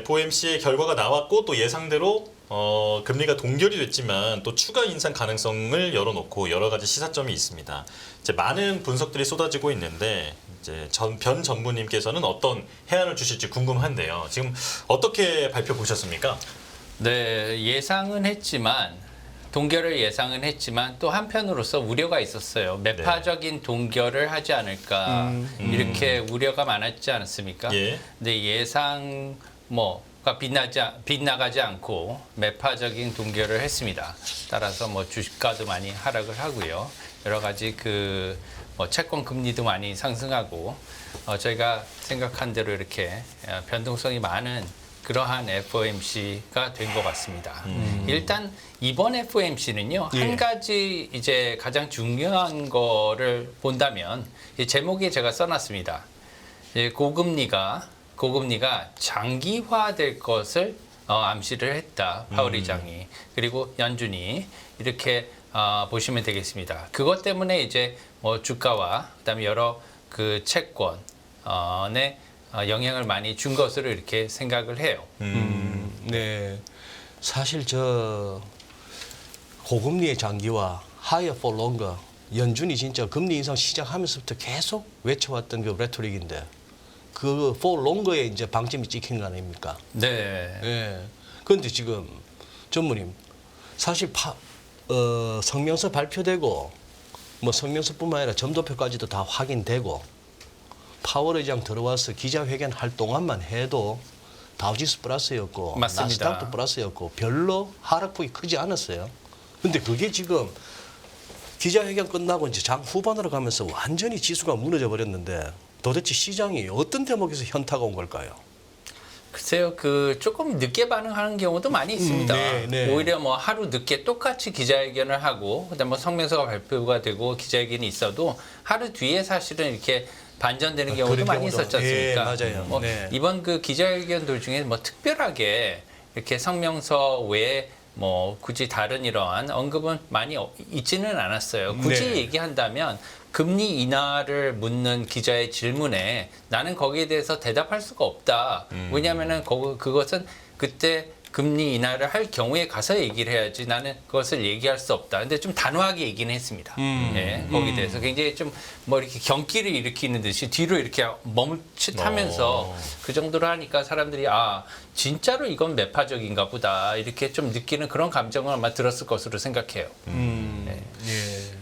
FOMC의 결과가 나왔고 또 예상대로 금리가 동결이 됐지만 또 추가 인상 가능성을 열어놓고 여러 가지 시사점이 있습니다. 이제 많은 분석들이 쏟아지고 있는데 이제 변 전무님께서는 어떤 해안을 주실지 궁금한데요. 지금 어떻게 발표 보셨습니까? 네, 예상은 했지만 동결을 예상은 했지만 또 한편으로서 우려가 있었어요. 매파적인 동결을 하지 않을까 이렇게 우려가 많았지 않았습니까? 예. 근데 예상 뭐가 빗나가지 않고 매파적인 동결을 했습니다. 따라서 뭐 주식가도 많이 하락을 하고요. 여러 가지 뭐 채권 금리도 많이 상승하고 저희가 생각한 대로 이렇게 변동성이 많은 그러한 FOMC가 된 것 같습니다. 일단 이번 FOMC는요, 한 가지 이제 가장 중요한 거를 본다면 이 제목에 제가 써놨습니다. 고금리가 장기화될 것을 암시를 했다. 파월 의장이. 그리고 연준이 이렇게 보시면 되겠습니다. 그것 때문에 이제 뭐 주가와 그다음에 여러 그 채권에 영향을 많이 준 것으로 이렇게 생각을 해요. 네, 사실 저 고금리의 장기화, higher for longer, 연준이 진짜 금리 인상 시작하면서부터 계속 외쳐왔던 그 레토릭인데 그 for longer에 이제 방점이 찍힌 거 아닙니까? 네. 네. 그런데 지금 전무님 사실 성명서 발표되고 뭐 성명서뿐만 아니라 점도표까지도 다 확인되고. 파월 의장 들어와서 기자회견 할 동안만 해도 다우지수 플러스였고 맞습니다. 나스닥도 플러스였고 별로 하락폭이 크지 않았어요. 근데 그게 지금 기자회견 끝나고 이제 장 후반으로 가면서 완전히 지수가 무너져 버렸는데 도대체 시장이 어떤 대목에서 현타가 온 걸까요? 글쎄요, 조금 늦게 반응하는 경우도 많이 있습니다. 네. 오히려 뭐 하루 늦게 똑같이 기자회견을 하고, 그다음 뭐 성명서가 발표가 되고 기자회견이 있어도 하루 뒤에 사실은 이렇게 반전되는 경우도 많이 있었지 않습니까? 예, 맞아요. 뭐 네. 이번 기자회견들 중에 뭐 특별하게 이렇게 성명서 외에 뭐 굳이 다른 이러한 언급은 많이 있지는 않았어요. 굳이 네. 얘기한다면 금리 인하를 묻는 기자의 질문에 나는 거기에 대해서 대답할 수가 없다. 왜냐하면은 그것은 그때 금리 인하를 할 경우에 가서 얘기를 해야지 나는 그것을 얘기할 수 없다. 근데 좀 단호하게 얘기는 했습니다. 예, 거기에 대해서 굉장히 좀 뭐 이렇게 경기를 일으키는 듯이 뒤로 이렇게 멈칫하면서 그 정도로 하니까 사람들이 진짜로 이건 매파적인가 보다 이렇게 좀 느끼는 그런 감정을 아마 들었을 것으로 생각해요. 예.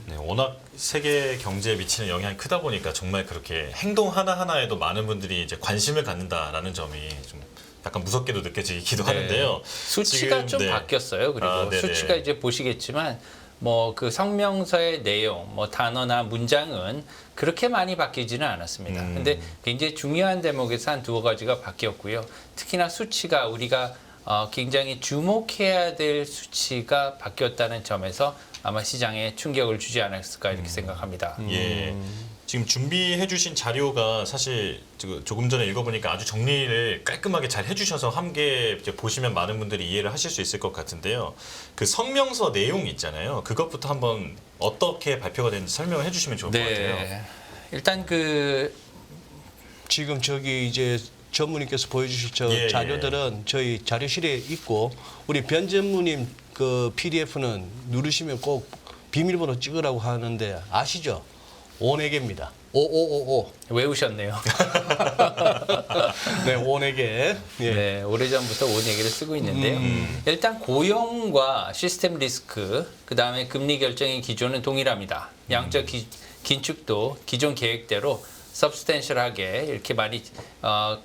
네, 워낙 세계 경제에 미치는 영향이 크다 보니까 정말 그렇게 행동 하나하나에도 많은 분들이 이제 관심을 갖는다라는 점이 좀 약간 무섭게도 느껴지기도 하는데요. 수치가 지금, 좀 바뀌었어요. 그리고 네네. 수치가 이제 보시겠지만 뭐 그 성명서의 내용, 뭐 단어나 문장은 그렇게 많이 바뀌지는 않았습니다. 근데 굉장히 중요한 대목에서 한 두어 가지가 바뀌었고요. 특히나 수치가 우리가 굉장히 주목해야 될 수치가 바뀌었다는 점에서 아마 시장에 충격을 주지 않았을까 이렇게 생각합니다. 예. 지금 준비해 주신 자료가 사실 조금 전에 읽어보니까 아주 정리를 깔끔하게 잘 해주셔서 함께 이제 보시면 많은 분들이 이해를 하실 수 있을 것 같은데요. 그 성명서 내용 있잖아요. 그것부터 한번 어떻게 발표가 됐는지 설명을 해주시면 좋을 것 같아요. 일단 지금 저기 이제 전무님께서 보여주실 예, 자료들은 저희 자료실에 있고 우리 변 전무님 그 PDF는 누르시면 꼭 비밀번호 찍으라고 하는데 아시죠? 5개입니다. 5555. 외우셨네요. 네, 5개. 예. 네, 오래전부터 온 얘기를 쓰고 있는데요. 일단 고용과 시스템 리스크, 그다음에 금리 결정의 기조는 동일합니다. 양적 긴축도 기존 계획대로 서브스텐셜하게 이렇게 많이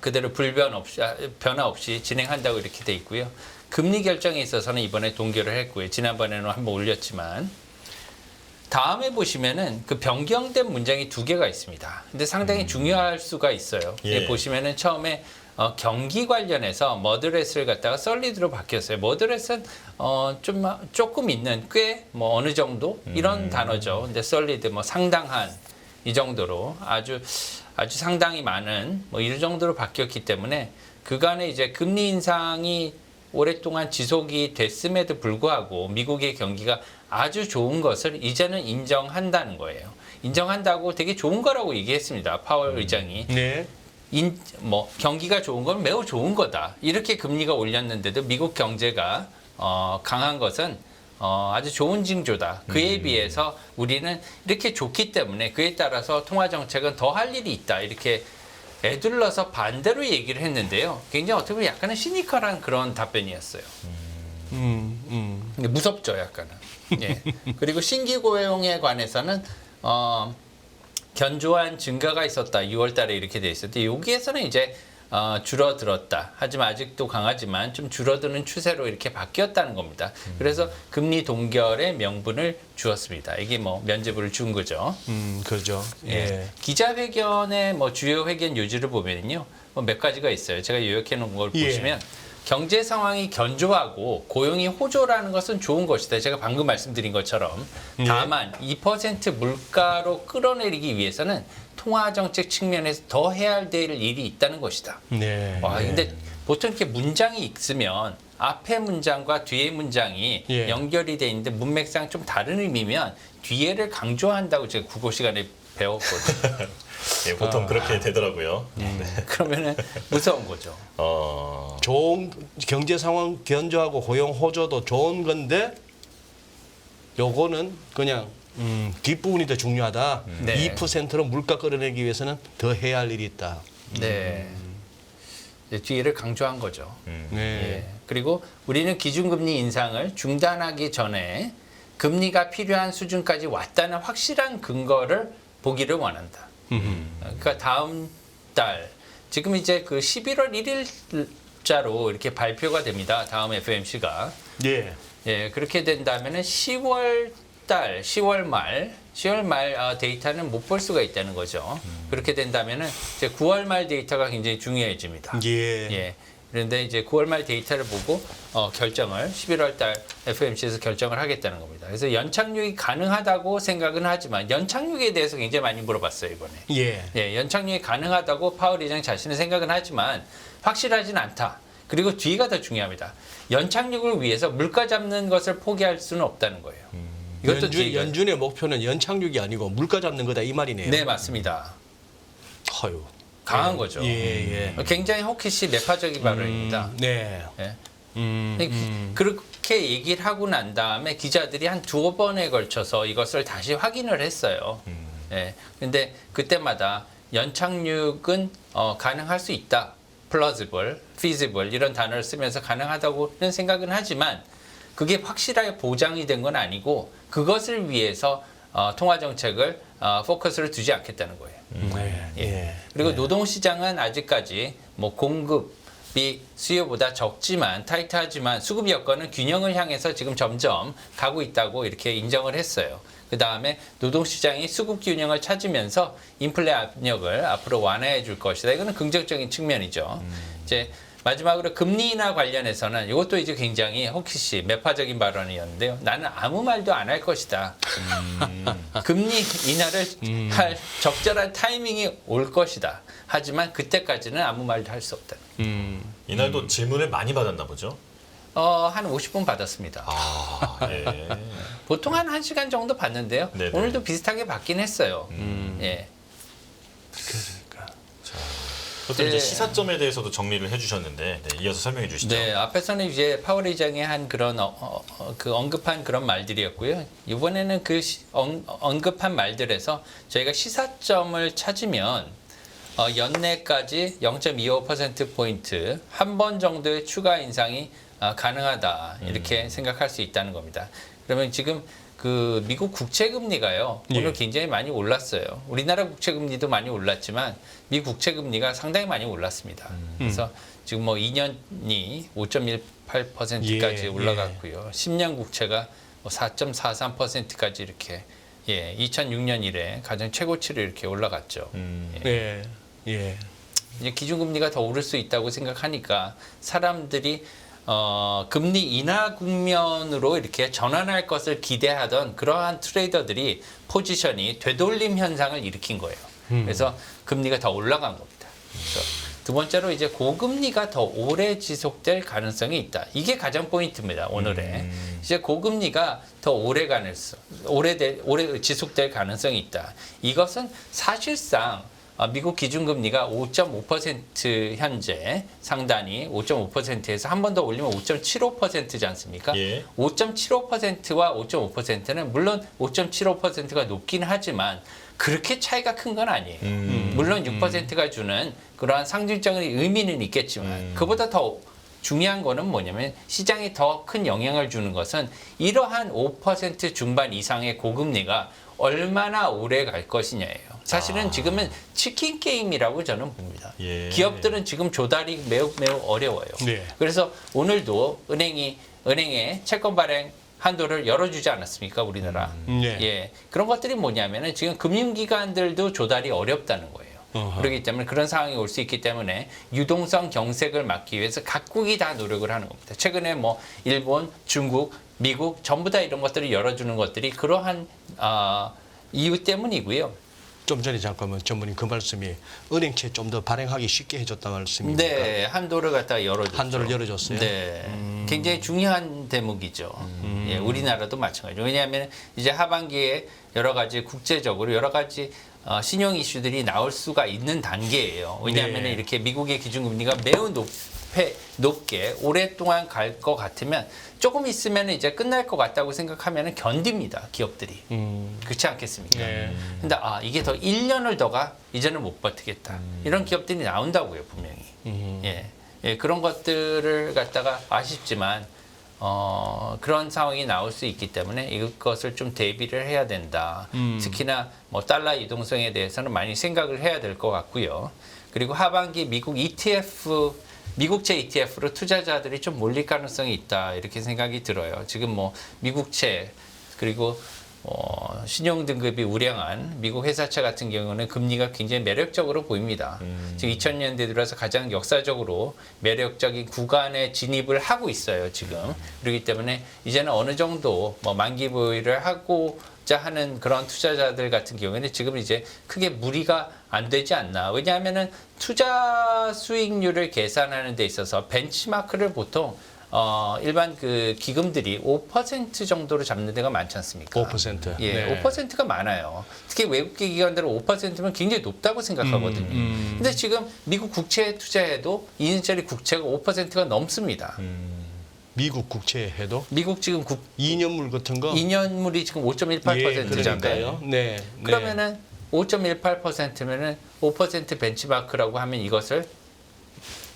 그대로 변화 없이 진행한다고 이렇게 돼 있고요. 금리 결정에 있어서는 이번에 동결을 했고요. 지난번에는 한번 올렸지만 다음에 보시면은 그 변경된 문장이 2개가 있습니다. 근데 상당히 중요할 수가 있어요. 예. 보시면은 처음에 경기 관련해서 머드렛을 갖다가 solid로 바뀌었어요. 머드렛은 조금 있는 꽤 뭐 어느 정도 이런 단어죠. 근데 solid 뭐 상당한 이 정도로 아주 상당히 많은 뭐 이 정도로 바뀌었기 때문에 그간에 이제 금리 인상이 오랫동안 지속이 됐음에도 불구하고 미국의 경기가 아주 좋은 것을 이제는 인정한다는 거예요. 인정한다고 되게 좋은 거라고 얘기했습니다. 파월 의장이. 네. 경기가 좋은 건 매우 좋은 거다. 이렇게 금리가 올렸는데도 미국 경제가 강한 것은 아주 좋은 징조다. 그에 비해서 우리는 이렇게 좋기 때문에 그에 따라서 통화 정책은 더 할 일이 있다. 이렇게 애둘러서 반대로 얘기를 했는데요. 굉장히 어떻게 보면 약간은 시니컬한 그런 답변이었어요. 근데 무섭죠, 약간은. 예. 그리고 신규 고용에 관해서는 견조한 증가가 있었다. 6월 달에 이렇게 돼 있었는데 여기에서는 이제 줄어들었다. 하지만 아직도 강하지만 좀 줄어드는 추세로 이렇게 바뀌었다는 겁니다. 그래서 금리 동결의 명분을 주었습니다. 이게 면죄부를 준 거죠. 그렇죠. 예. 기자회견의 주요 회견 요지를 보면요, 몇 가지가 있어요. 제가 요약해 놓은 걸 예. 보시면 경제 상황이 견조하고 고용이 호조라는 것은 좋은 것이다. 제가 방금 말씀드린 것처럼 다만 2% 물가로 끌어내리기 위해서는 통화 정책 측면에서 더 해야 될 일이 있다는 것이다. 네. 와, 근데 보통 이렇게 문장이 있으면 앞에 문장과 뒤에 문장이 예. 연결이 돼 있는데 문맥상 좀 다른 의미면 뒤에를 강조한다고 제가 국어 시간에 배웠거든요. 예, 보통 그렇게 되더라고요. 그러면은 무서운 거죠. 좋은 경제 상황 견조하고 고용 호조도 좋은 건데 요거는 그냥 뒷부분이 더 중요하다. 네. 2%로 물가 끌어내기 위해서는 더 해야 할 일이 있다. 네. 이제 뒤에를 강조한 거죠. 네. 예. 그리고 우리는 기준금리 인상을 중단하기 전에 금리가 필요한 수준까지 왔다는 확실한 근거를 보기를 원한다. 그러니까 다음 달 지금 이제 그 11월 1일자로 이렇게 발표가 됩니다. 다음 FOMC가. 예. 예, 그렇게 된다면은 10월 말 데이터는 못 볼 수가 있다는 거죠. 그렇게 된다면은 이제 9월 말 데이터가 굉장히 중요해집니다. 예. 예. 그런데 이제 9월 말 데이터를 보고 결정을 11월 달 FOMC에서 결정을 하겠다는 겁니다. 그래서 연착륙이 가능하다고 생각은 하지만 연착륙에 대해서 굉장히 많이 물어봤어요, 이번에. 예. 예, 연착륙이 가능하다고 파월 의장 자신은 생각은 하지만 확실하진 않다. 그리고 뒤가 더 중요합니다. 연착륙을 위해서 물가 잡는 것을 포기할 수는 없다는 거예요. 이것도 연준의 목표는 연착륙이 아니고 물가 잡는 거다 이 말이네요. 네, 맞습니다. 아유. 강한 거죠. 예. 굉장히 호키시 매파적인 발언입니다. 네. 예. 그렇게 얘기를 하고 난 다음에 기자들이 한 두어 번에 걸쳐서 이것을 다시 확인을 했어요. 예. 근데 그때마다 연착륙은 가능할 수 있다. plausible, feasible 이런 단어를 쓰면서 가능하다고는 생각은 하지만 그게 확실하게 보장이 된 건 아니고 그것을 위해서 통화 정책을 포커스를 두지 않겠다는 거예요. 예. 그리고 노동시장은 아직까지 공급이 수요보다 적지만 타이트하지만 수급 여건은 균형을 향해서 지금 점점 가고 있다고 이렇게 인정을 했어요. 그 다음에 노동시장이 수급 균형을 찾으면서 인플레 압력을 앞으로 완화해 줄 것이다. 이거는 긍정적인 측면이죠. 이제 마지막으로 금리 인하 관련해서는 이것도 이제 굉장히 호키시 매파적인 발언이었는데요. 나는 아무 말도 안 할 것이다. 금리 인하를 할 적절한 타이밍이 올 것이다. 하지만 그때까지는 아무 말도 할 수 없다. 이날도 질문을 많이 받았나 보죠. 한 50분 받았습니다. 예. 보통 한 1시간 정도 받는데요. 네네. 오늘도 비슷하게 받긴 했어요. 예. 그것도 이제 네. 시사점에 대해서도 정리를 해주셨는데 이어서 설명해 주시죠. 네, 앞에서는 이제 파월 의장이 한 그런 그 언급한 그런 말들이었고요. 이번에는 그 언급한 말들에서 저희가 시사점을 찾으면 연내까지 0.25% 포인트 한 번 정도의 추가 인상이 가능하다 이렇게 생각할 수 있다는 겁니다. 그러면 지금 그 미국 국채 금리가요 오늘 예. 굉장히 많이 올랐어요. 우리나라 국채 금리도 많이 올랐지만 미국 국채 금리가 상당히 많이 올랐습니다. 그래서 지금 2년이 5.18%까지 예, 올라갔고요. 10년 국채가 4.43%까지 이렇게 2006년 이래 가장 최고치를 이렇게 올라갔죠. 예. 예. 이제 기준금리가 더 오를 수 있다고 생각하니까 사람들이 금리 인하 국면으로 이렇게 전환할 것을 기대하던 그러한 트레이더들이 포지션이 되돌림 현상을 일으킨 거예요. 그래서 금리가 더 올라간 겁니다. 그래서 두 번째로 이제 고금리가 더 오래 지속될 가능성이 있다. 이게 가장 포인트입니다. 오늘의 이제 고금리가 더 오래 지속될 가능성이 있다. 이것은 사실상 미국 기준금리가 5.5% 현재 상단이 5.5%에서 한 번 더 올리면 5.75%지 않습니까? 예. 5.75%와 5.5%는 물론 5.75%가 높긴 하지만 그렇게 차이가 큰 건 아니에요. 물론 6%가 주는 그러한 상징적인 의미는 있겠지만 그보다 더 중요한 거는 뭐냐면 시장에 더 큰 영향을 주는 것은 이러한 5% 중반 이상의 고금리가 얼마나 오래 갈 것이냐예요. 사실은 지금은 치킨 게임이라고 저는 봅니다. 예. 기업들은 지금 조달이 매우 어려워요. 네. 그래서 오늘도 은행에 채권 발행 한도를 열어주지 않았습니까, 우리나라? 네. 예, 그런 것들이 뭐냐면은 지금 금융기관들도 조달이 어렵다는 거예요. 그렇기 때문에 그런 상황이 올 수 있기 때문에 유동성 경색을 막기 위해서 각국이 다 노력을 하는 겁니다. 최근에 뭐 일본, 중국, 미국 전부 다 이런 것들을 열어주는 것들이 그러한 이유 때문이고요. 좀 전에 잠깐만 전문님 그 말씀이 은행채 좀 더 발행하기 쉽게 해줬단 말씀입니까? 네, 한도를 갖다 열어줬죠. 한도를 열어줬어요. 네, 굉장히 중요한 대목이죠. 예, 우리나라도 마찬가지죠. 왜냐하면 이제 하반기에 여러 가지 국제적으로 여러 가지 신용 이슈들이 나올 수가 있는 단계예요. 왜냐하면 네. 이렇게 미국의 기준금리가 매우 높게 오랫동안 갈 것 같으면 조금 있으면 이제 끝날 것 같다고 생각하면 견딥니다, 기업들이. 그렇지 않겠습니까? 네. 근데 이게 더 1년을 더가 이제는 못 버티겠다. 이런 기업들이 나온다고요, 분명히. 예, 그런 것들을 갖다가 아쉽지만 그런 상황이 나올 수 있기 때문에 이것을 좀 대비를 해야 된다. 특히나 뭐 달러 이동성에 대해서는 많이 생각을 해야 될 것 같고요. 그리고 하반기 미국 ETF 미국채 ETF로 투자자들이 좀 몰릴 가능성이 있다 이렇게 생각이 들어요. 지금 뭐 미국채 그리고 신용 등급이 우량한 미국 회사채 같은 경우는 금리가 굉장히 매력적으로 보입니다. 지금 2000년대 들어서 가장 역사적으로 매력적인 구간에 진입을 하고 있어요. 지금 그렇기 때문에 이제는 어느 정도 뭐 만기 보유를 하고자 하는 그런 투자자들 같은 경우에는 지금 이제 크게 무리가 안 되지 않나. 왜냐하면은 투자 수익률을 계산하는 데 있어서 벤치마크를 보통 일반 그 기금들이 5% 정도로 잡는 데가 많지 않습니까? 5%. 예, 네. 5%가 많아요. 특히 외국계 기관들은 5%면 굉장히 높다고 생각하거든요. 근데 지금 미국 국채에 투자해도 2년짜리 국채가 5%가 넘습니다. 미국 국채 해도 미국 지금 2년물 같은 거 2년물이 지금 5.18%잖아요. 예, 그러니까요. 네. 그러면은 5.18%면은 5% 벤치마크라고 하면 이것을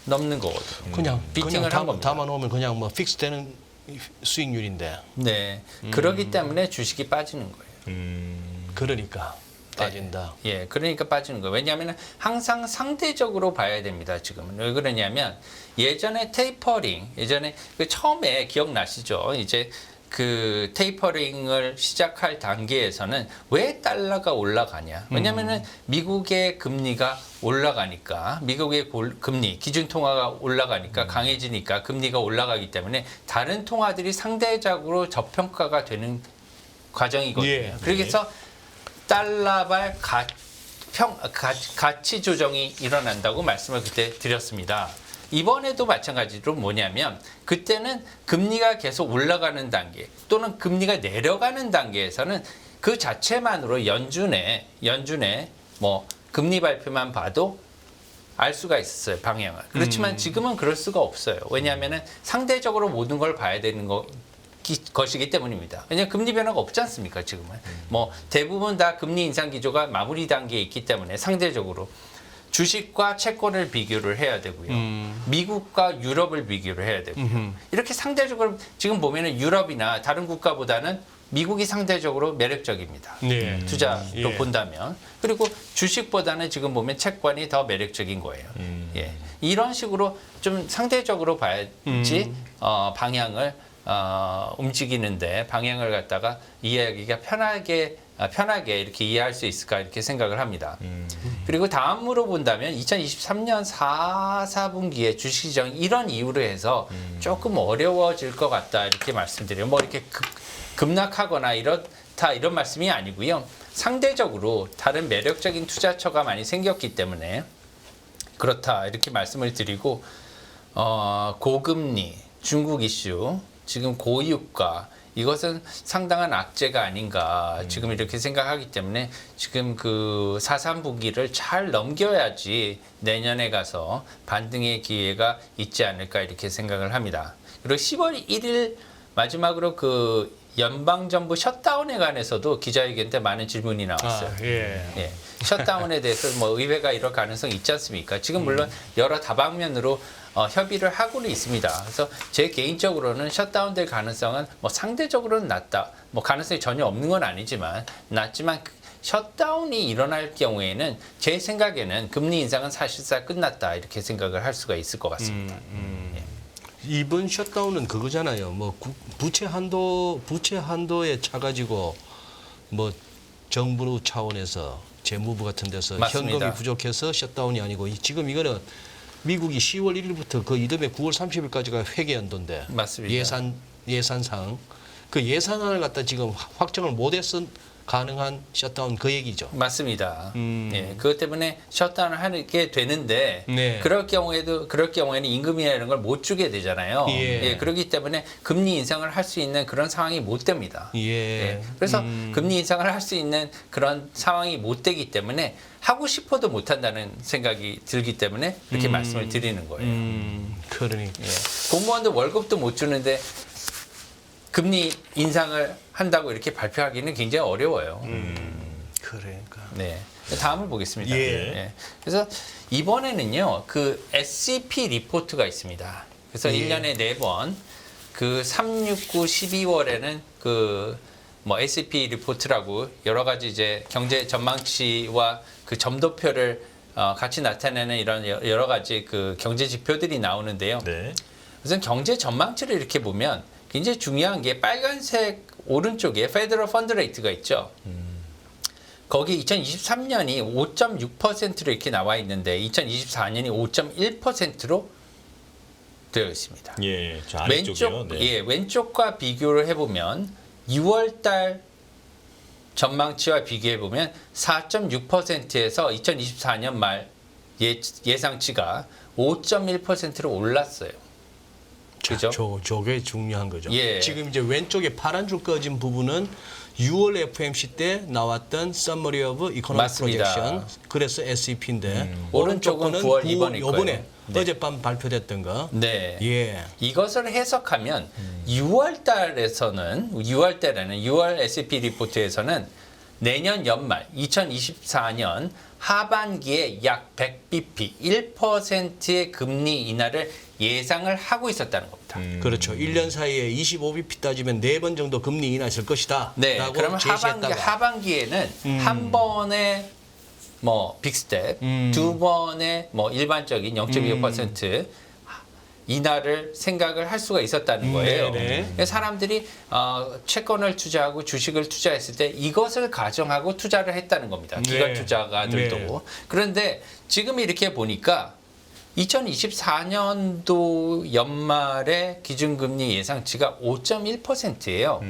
넘는 거거든요. 그냥 비팅을 한 겁니다. 담아놓으면 그냥 뭐 픽스되는 수익률인데 네. 그렇기 때문에 주식이 빠지는 거예요. 그러니까 빠진다. 예, 그러니까 빠지는 거예요. 왜냐하면 항상 상대적으로 봐야 됩니다. 지금은 왜 그러냐면 예전에 테이퍼링, 예전에 그 처음에 기억나시죠? 이제 그 테이퍼링을 시작할 단계에서는 왜 달러가 올라가냐? 왜냐하면은 미국의 금리가 올라가니까 미국의 금리 기준 통화가 올라가니까 강해지니까 금리가 올라가기 때문에 다른 통화들이 상대적으로 저평가가 되는 과정이거든요. 예. 그래서 달러발 가치 조정이 일어난다고 말씀을 그때 드렸습니다. 이번에도 마찬가지로 뭐냐면 그때는 금리가 계속 올라가는 단계 또는 금리가 내려가는 단계에서는 그 자체만으로 연준의 뭐 금리 발표만 봐도 알 수가 있었어요, 방향을. 그렇지만 지금은 그럴 수가 없어요. 왜냐하면은 상대적으로 모든 걸 봐야 되는 것이기 때문입니다. 왜냐하면 금리 변화가 없지 않습니까, 지금은. 뭐 대부분 다 금리 인상 기조가 마무리 단계에 있기 때문에 상대적으로 주식과 채권을 비교를 해야 되고요. 미국과 유럽을 비교를 해야 되고요. 이렇게 상대적으로 지금 보면은 유럽이나 다른 국가보다는 미국이 상대적으로 매력적입니다. 네. 투자로 예. 본다면. 그리고 주식보다는 지금 보면 채권이 더 매력적인 거예요. 예. 이런 식으로 좀 상대적으로 봐야지 방향을 움직이는데 방향을 갖다가 이해하기가 편하게 이렇게 이해할 수 있을까 이렇게 생각을 합니다. 그리고 다음으로 본다면 2023년 4분기에 주식시장 이런 이유로 해서 조금 어려워질 것 같다 이렇게 말씀드려요. 뭐 이렇게 급락하거나 이렇다 이런 말씀이 아니고요. 상대적으로 다른 매력적인 투자처가 많이 생겼기 때문에 그렇다 이렇게 말씀을 드리고 고금리, 중국 이슈, 지금 고유가 이것은 상당한 악재가 아닌가 지금 이렇게 생각하기 때문에 지금 그 4.3분기를 잘 넘겨야지 내년에 가서 반등의 기회가 있지 않을까 이렇게 생각을 합니다. 그리고 10월 1일 마지막으로 그 연방정부 셧다운에 관해서도 기자회견 때 많은 질문이 나왔어요. 예. 셧다운에 대해서 뭐 의회가 이럴 가능성이 있지 않습니까? 지금 물론 여러 다방면으로 협의를 하고는 있습니다. 그래서 제 개인적으로는 셧다운될 가능성은 뭐 상대적으로는 낮다. 뭐 가능성이 전혀 없는 건 아니지만 낮지만 셧다운이 일어날 경우에는 제 생각에는 금리 인상은 사실상 끝났다 이렇게 생각을 할 수가 있을 것 같습니다. 이번 셧다운은 그거잖아요. 뭐 부채 한도에 차 가지고 뭐 정부 차원에서 재무부 같은 데서 맞습니다. 현금이 부족해서 셧다운이 아니고 지금 이거는 미국이 10월 1일부터 그 이듬해 9월 30일까지가 회계 연도인데 맞습니다. 예산상 그 예산안을 갖다 지금 확정을 못해서 가능한 셧다운 그 얘기죠. 맞습니다. 예, 그것 때문에 셧다운을 하게 되는데 네. 그럴 경우에는 임금이나 이런 걸 못 주게 되잖아요. 예. 그렇기 때문에 금리 인상을 할 수 있는 그런 상황이 못 됩니다. 예. 그래서 금리 인상을 할 수 있는 그런 상황이 못 되기 때문에 하고 싶어도 못 한다는 생각이 들기 때문에 이렇게 말씀을 드리는 거예요. 그러니까. 예. 공무원도 월급도 못 주는데 금리 인상을 한다고 이렇게 발표하기는 굉장히 어려워요. 그러니까. 네. 다음을 보겠습니다. 예. 그래서 이번에는요, 그 SCP 리포트가 있습니다. 그래서 예. 1년에 4번, 그 3, 6, 9, 12월에는 그 뭐 SCP 리포트라고 여러 가지 이제 경제 전망치와 그 점도표를 같이 나타내는 이런 여러 가지 그 경제 지표들이 나오는데요. 네. 우선 경제 전망치를 이렇게 보면 굉장히 중요한 게 빨간색 오른쪽에 페더럴 펀드 레이트가 있죠. 거기 2023년이 5.6%로 이렇게 나와 있는데 2024년이 5.1%로 되어 있습니다. 예, 저 아래쪽이요. 네. 왼쪽과 비교를 해보면 6월달 전망치와 비교해보면 4.6%에서 2024년 말 예상치가 5.1%로 올랐어요. 그죠? 저게 중요한 거죠. 예. 지금 이제 왼쪽에 파란 줄 꺼진 부분은 6월 FMC 때 나왔던 Summary of Economic 맞습니다. Projection. 그래서 SEP인데 오른쪽은 9월 이번일 요번에 거예요. 네. 어젯밤 발표됐던 거. 네. 예. 이것을 해석하면 6월 달에는 6월 S&P 리포트에서는 내년 연말 2024년 하반기에 약 100bp 1%의 금리 인하를 예상을 하고 있었다는 겁니다. 그렇죠. 1년 사이에 25bp 따지면 4번 정도 금리 인하했을 것이다. 네. 라고 그러면 제시했다가. 하반기에는 한 번에 뭐 빅스텝, 두 번에 뭐 일반적인 0.25% 인하를 생각을 할 수가 있었다는 거예요. 네네. 사람들이 채권을 투자하고 주식을 투자했을 때 이것을 가정하고 투자를 했다는 겁니다. 기관 네. 투자가들도. 네. 그런데 지금 이렇게 보니까 2024년도 연말에 기준금리 예상치가 5.1%예요.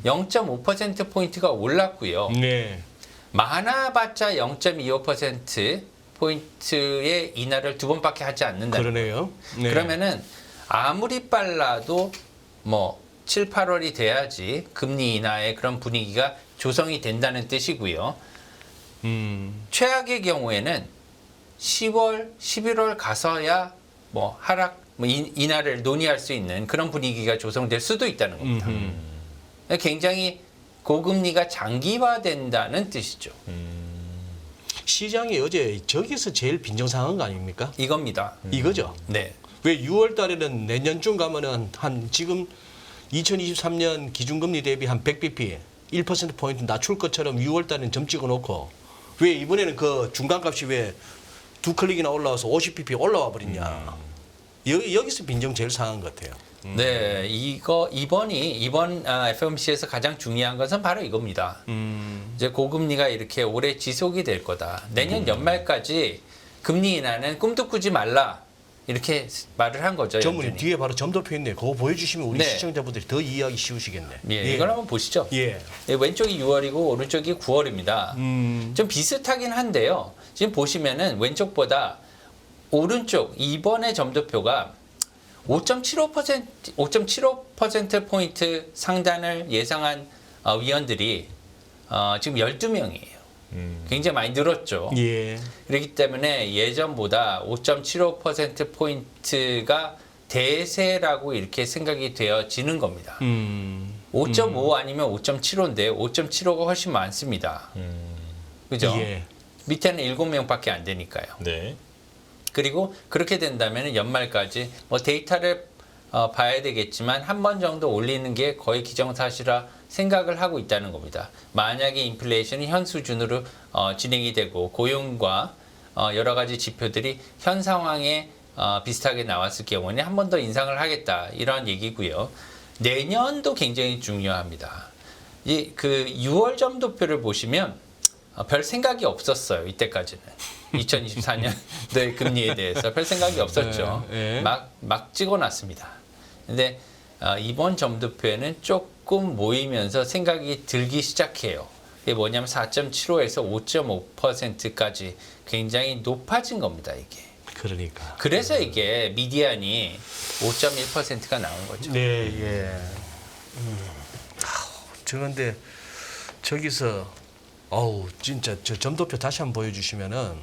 0.5%포인트가 올랐고요. 네. 많아봤자 0.25% 포인트의 인하를 두 번밖에 하지 않는다. 그러네요. 네. 그러면은 아무리 빨라도 뭐 7, 8월이 돼야지 금리 인하의 그런 분위기가 조성이 된다는 뜻이고요. 최악의 경우에는 10월, 11월 가서야 뭐 하락, 뭐 인하를 논의할 수 있는 그런 분위기가 조성될 수도 있다는 겁니다. 굉장히 고금리가 장기화된다는 뜻이죠. 시장이 어제 저기서 제일 빈정상한 거 아닙니까? 이겁니다. 이거죠. 네. 왜 6월 달에는 내년쯤 가면은 한 지금 2023년 기준금리 대비 한 100bp 1%포인트 낮출 것처럼 6월 달에는 점 찍어 놓고 왜 이번에는 그 중간값이 왜 두 클릭이나 올라와서 50bp 올라와 버리냐. 여기서 빈정 제일 상한 것 같아요. 네, 이번 FOMC에서 가장 중요한 것은 바로 이겁니다. 이제 고금리가 이렇게 오래 지속이 될 거다. 내년 연말까지 금리 인하는 꿈도 꾸지 말라. 이렇게 말을 한 거죠. 전문이 연준이. 뒤에 바로 점도표 있네. 그거 보여주시면 우리 네. 시청자분들이 더 이해하기 쉬우시겠네. 예, 이걸 한번 보시죠. 예. 네, 왼쪽이 6월이고 오른쪽이 9월입니다. 좀 비슷하긴 한데요. 지금 보시면은 왼쪽보다 오른쪽 이번의 점도표가 5.75% 포인트 상단을 예상한 위원들이 지금 12명이에요. 굉장히 많이 늘었죠. 예. 그렇기 때문에 예전보다 5.75% 포인트가 대세라고 이렇게 생각이 되어지는 겁니다. 5.5 아니면 5.75인데 5.75가 훨씬 많습니다. 그죠? 예. 밑에는 7명밖에 안 되니까요. 네. 그리고 그렇게 된다면 연말까지 뭐 데이터를 봐야 되겠지만 한 번 정도 올리는 게 거의 기정사실화 생각을 하고 있다는 겁니다. 만약에 인플레이션이 현 수준으로 진행이 되고 고용과 여러 가지 지표들이 현 상황에 비슷하게 나왔을 경우에는 한 번 더 인상을 하겠다 이런 얘기고요. 내년도 굉장히 중요합니다. 이 그 6월 점도표를 보시면 별 생각이 없었어요. 이때까지는 2024년도의 금리에 대해서 별 생각이 없었죠. 네. 막 찍어놨습니다. 근데 이번 점도표에는 조금 모이면서 생각이 들기 시작해요. 이게 뭐냐면 4.75에서 5.5%까지 굉장히 높아진 겁니다. 이게. 그러니까. 그래서 이게 미디안이 5.1%가 나온 거죠. 네, 예. 저 근데 저기서 진짜 저 점도표 다시 한번 보여주시면은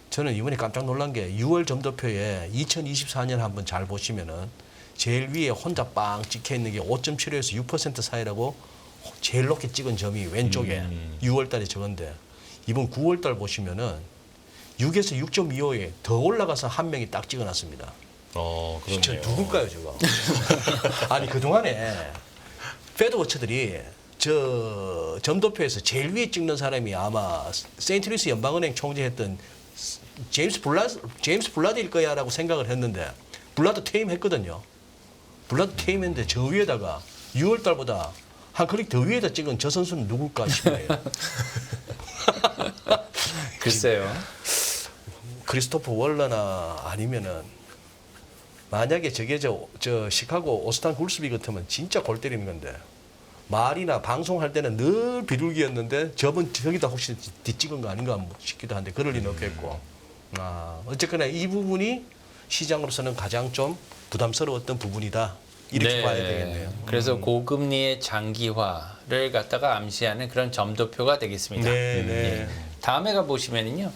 저는 이번에 깜짝 놀란 게 6월 점도표에 2024년 한번 잘 보시면은 제일 위에 혼자 빵 찍혀 있는 게 5.75에서 6% 사이라고 제일 높게 찍은 점이 왼쪽에 6월 달에 저건데 이번 9월 달 보시면은 6에서 6.25에 더 올라가서 한 명이 딱 찍어놨습니다. 그렇네요. 저 누굴까요, 저거? 아니 그동안에 페드 워처들이 저 점도표에서 제일 위에 찍는 사람이 아마 세인트루이스 연방은행 총재했던 제임스 블라드일 거야라고 생각을 했는데 블라드 퇴임했거든요. 블라드 퇴임했는데 저 위에다가 6월 달보다 한 클릭 더 위에다 찍은 저 선수는 누굴까 싶네요. 글쎄요. 크리스토퍼 월러나 아니면은 만약에 저게 저 시카고 오스탄 굴스비 같으면 진짜 골 때리는 건데 말이나 방송할 때는 늘 비둘기였는데 저기다 혹시 뒤찍은 거 아닌가 싶기도 한데 그럴 리는 없겠고 어쨌거나 이 부분이 시장으로서는 가장 좀 부담스러웠던 부분이다 이렇게 봐야 되겠네요. 그래서 고금리의 장기화를 갖다가 암시하는 그런 점도표가 되겠습니다. 네, 네. 다음에 가 보시면은요.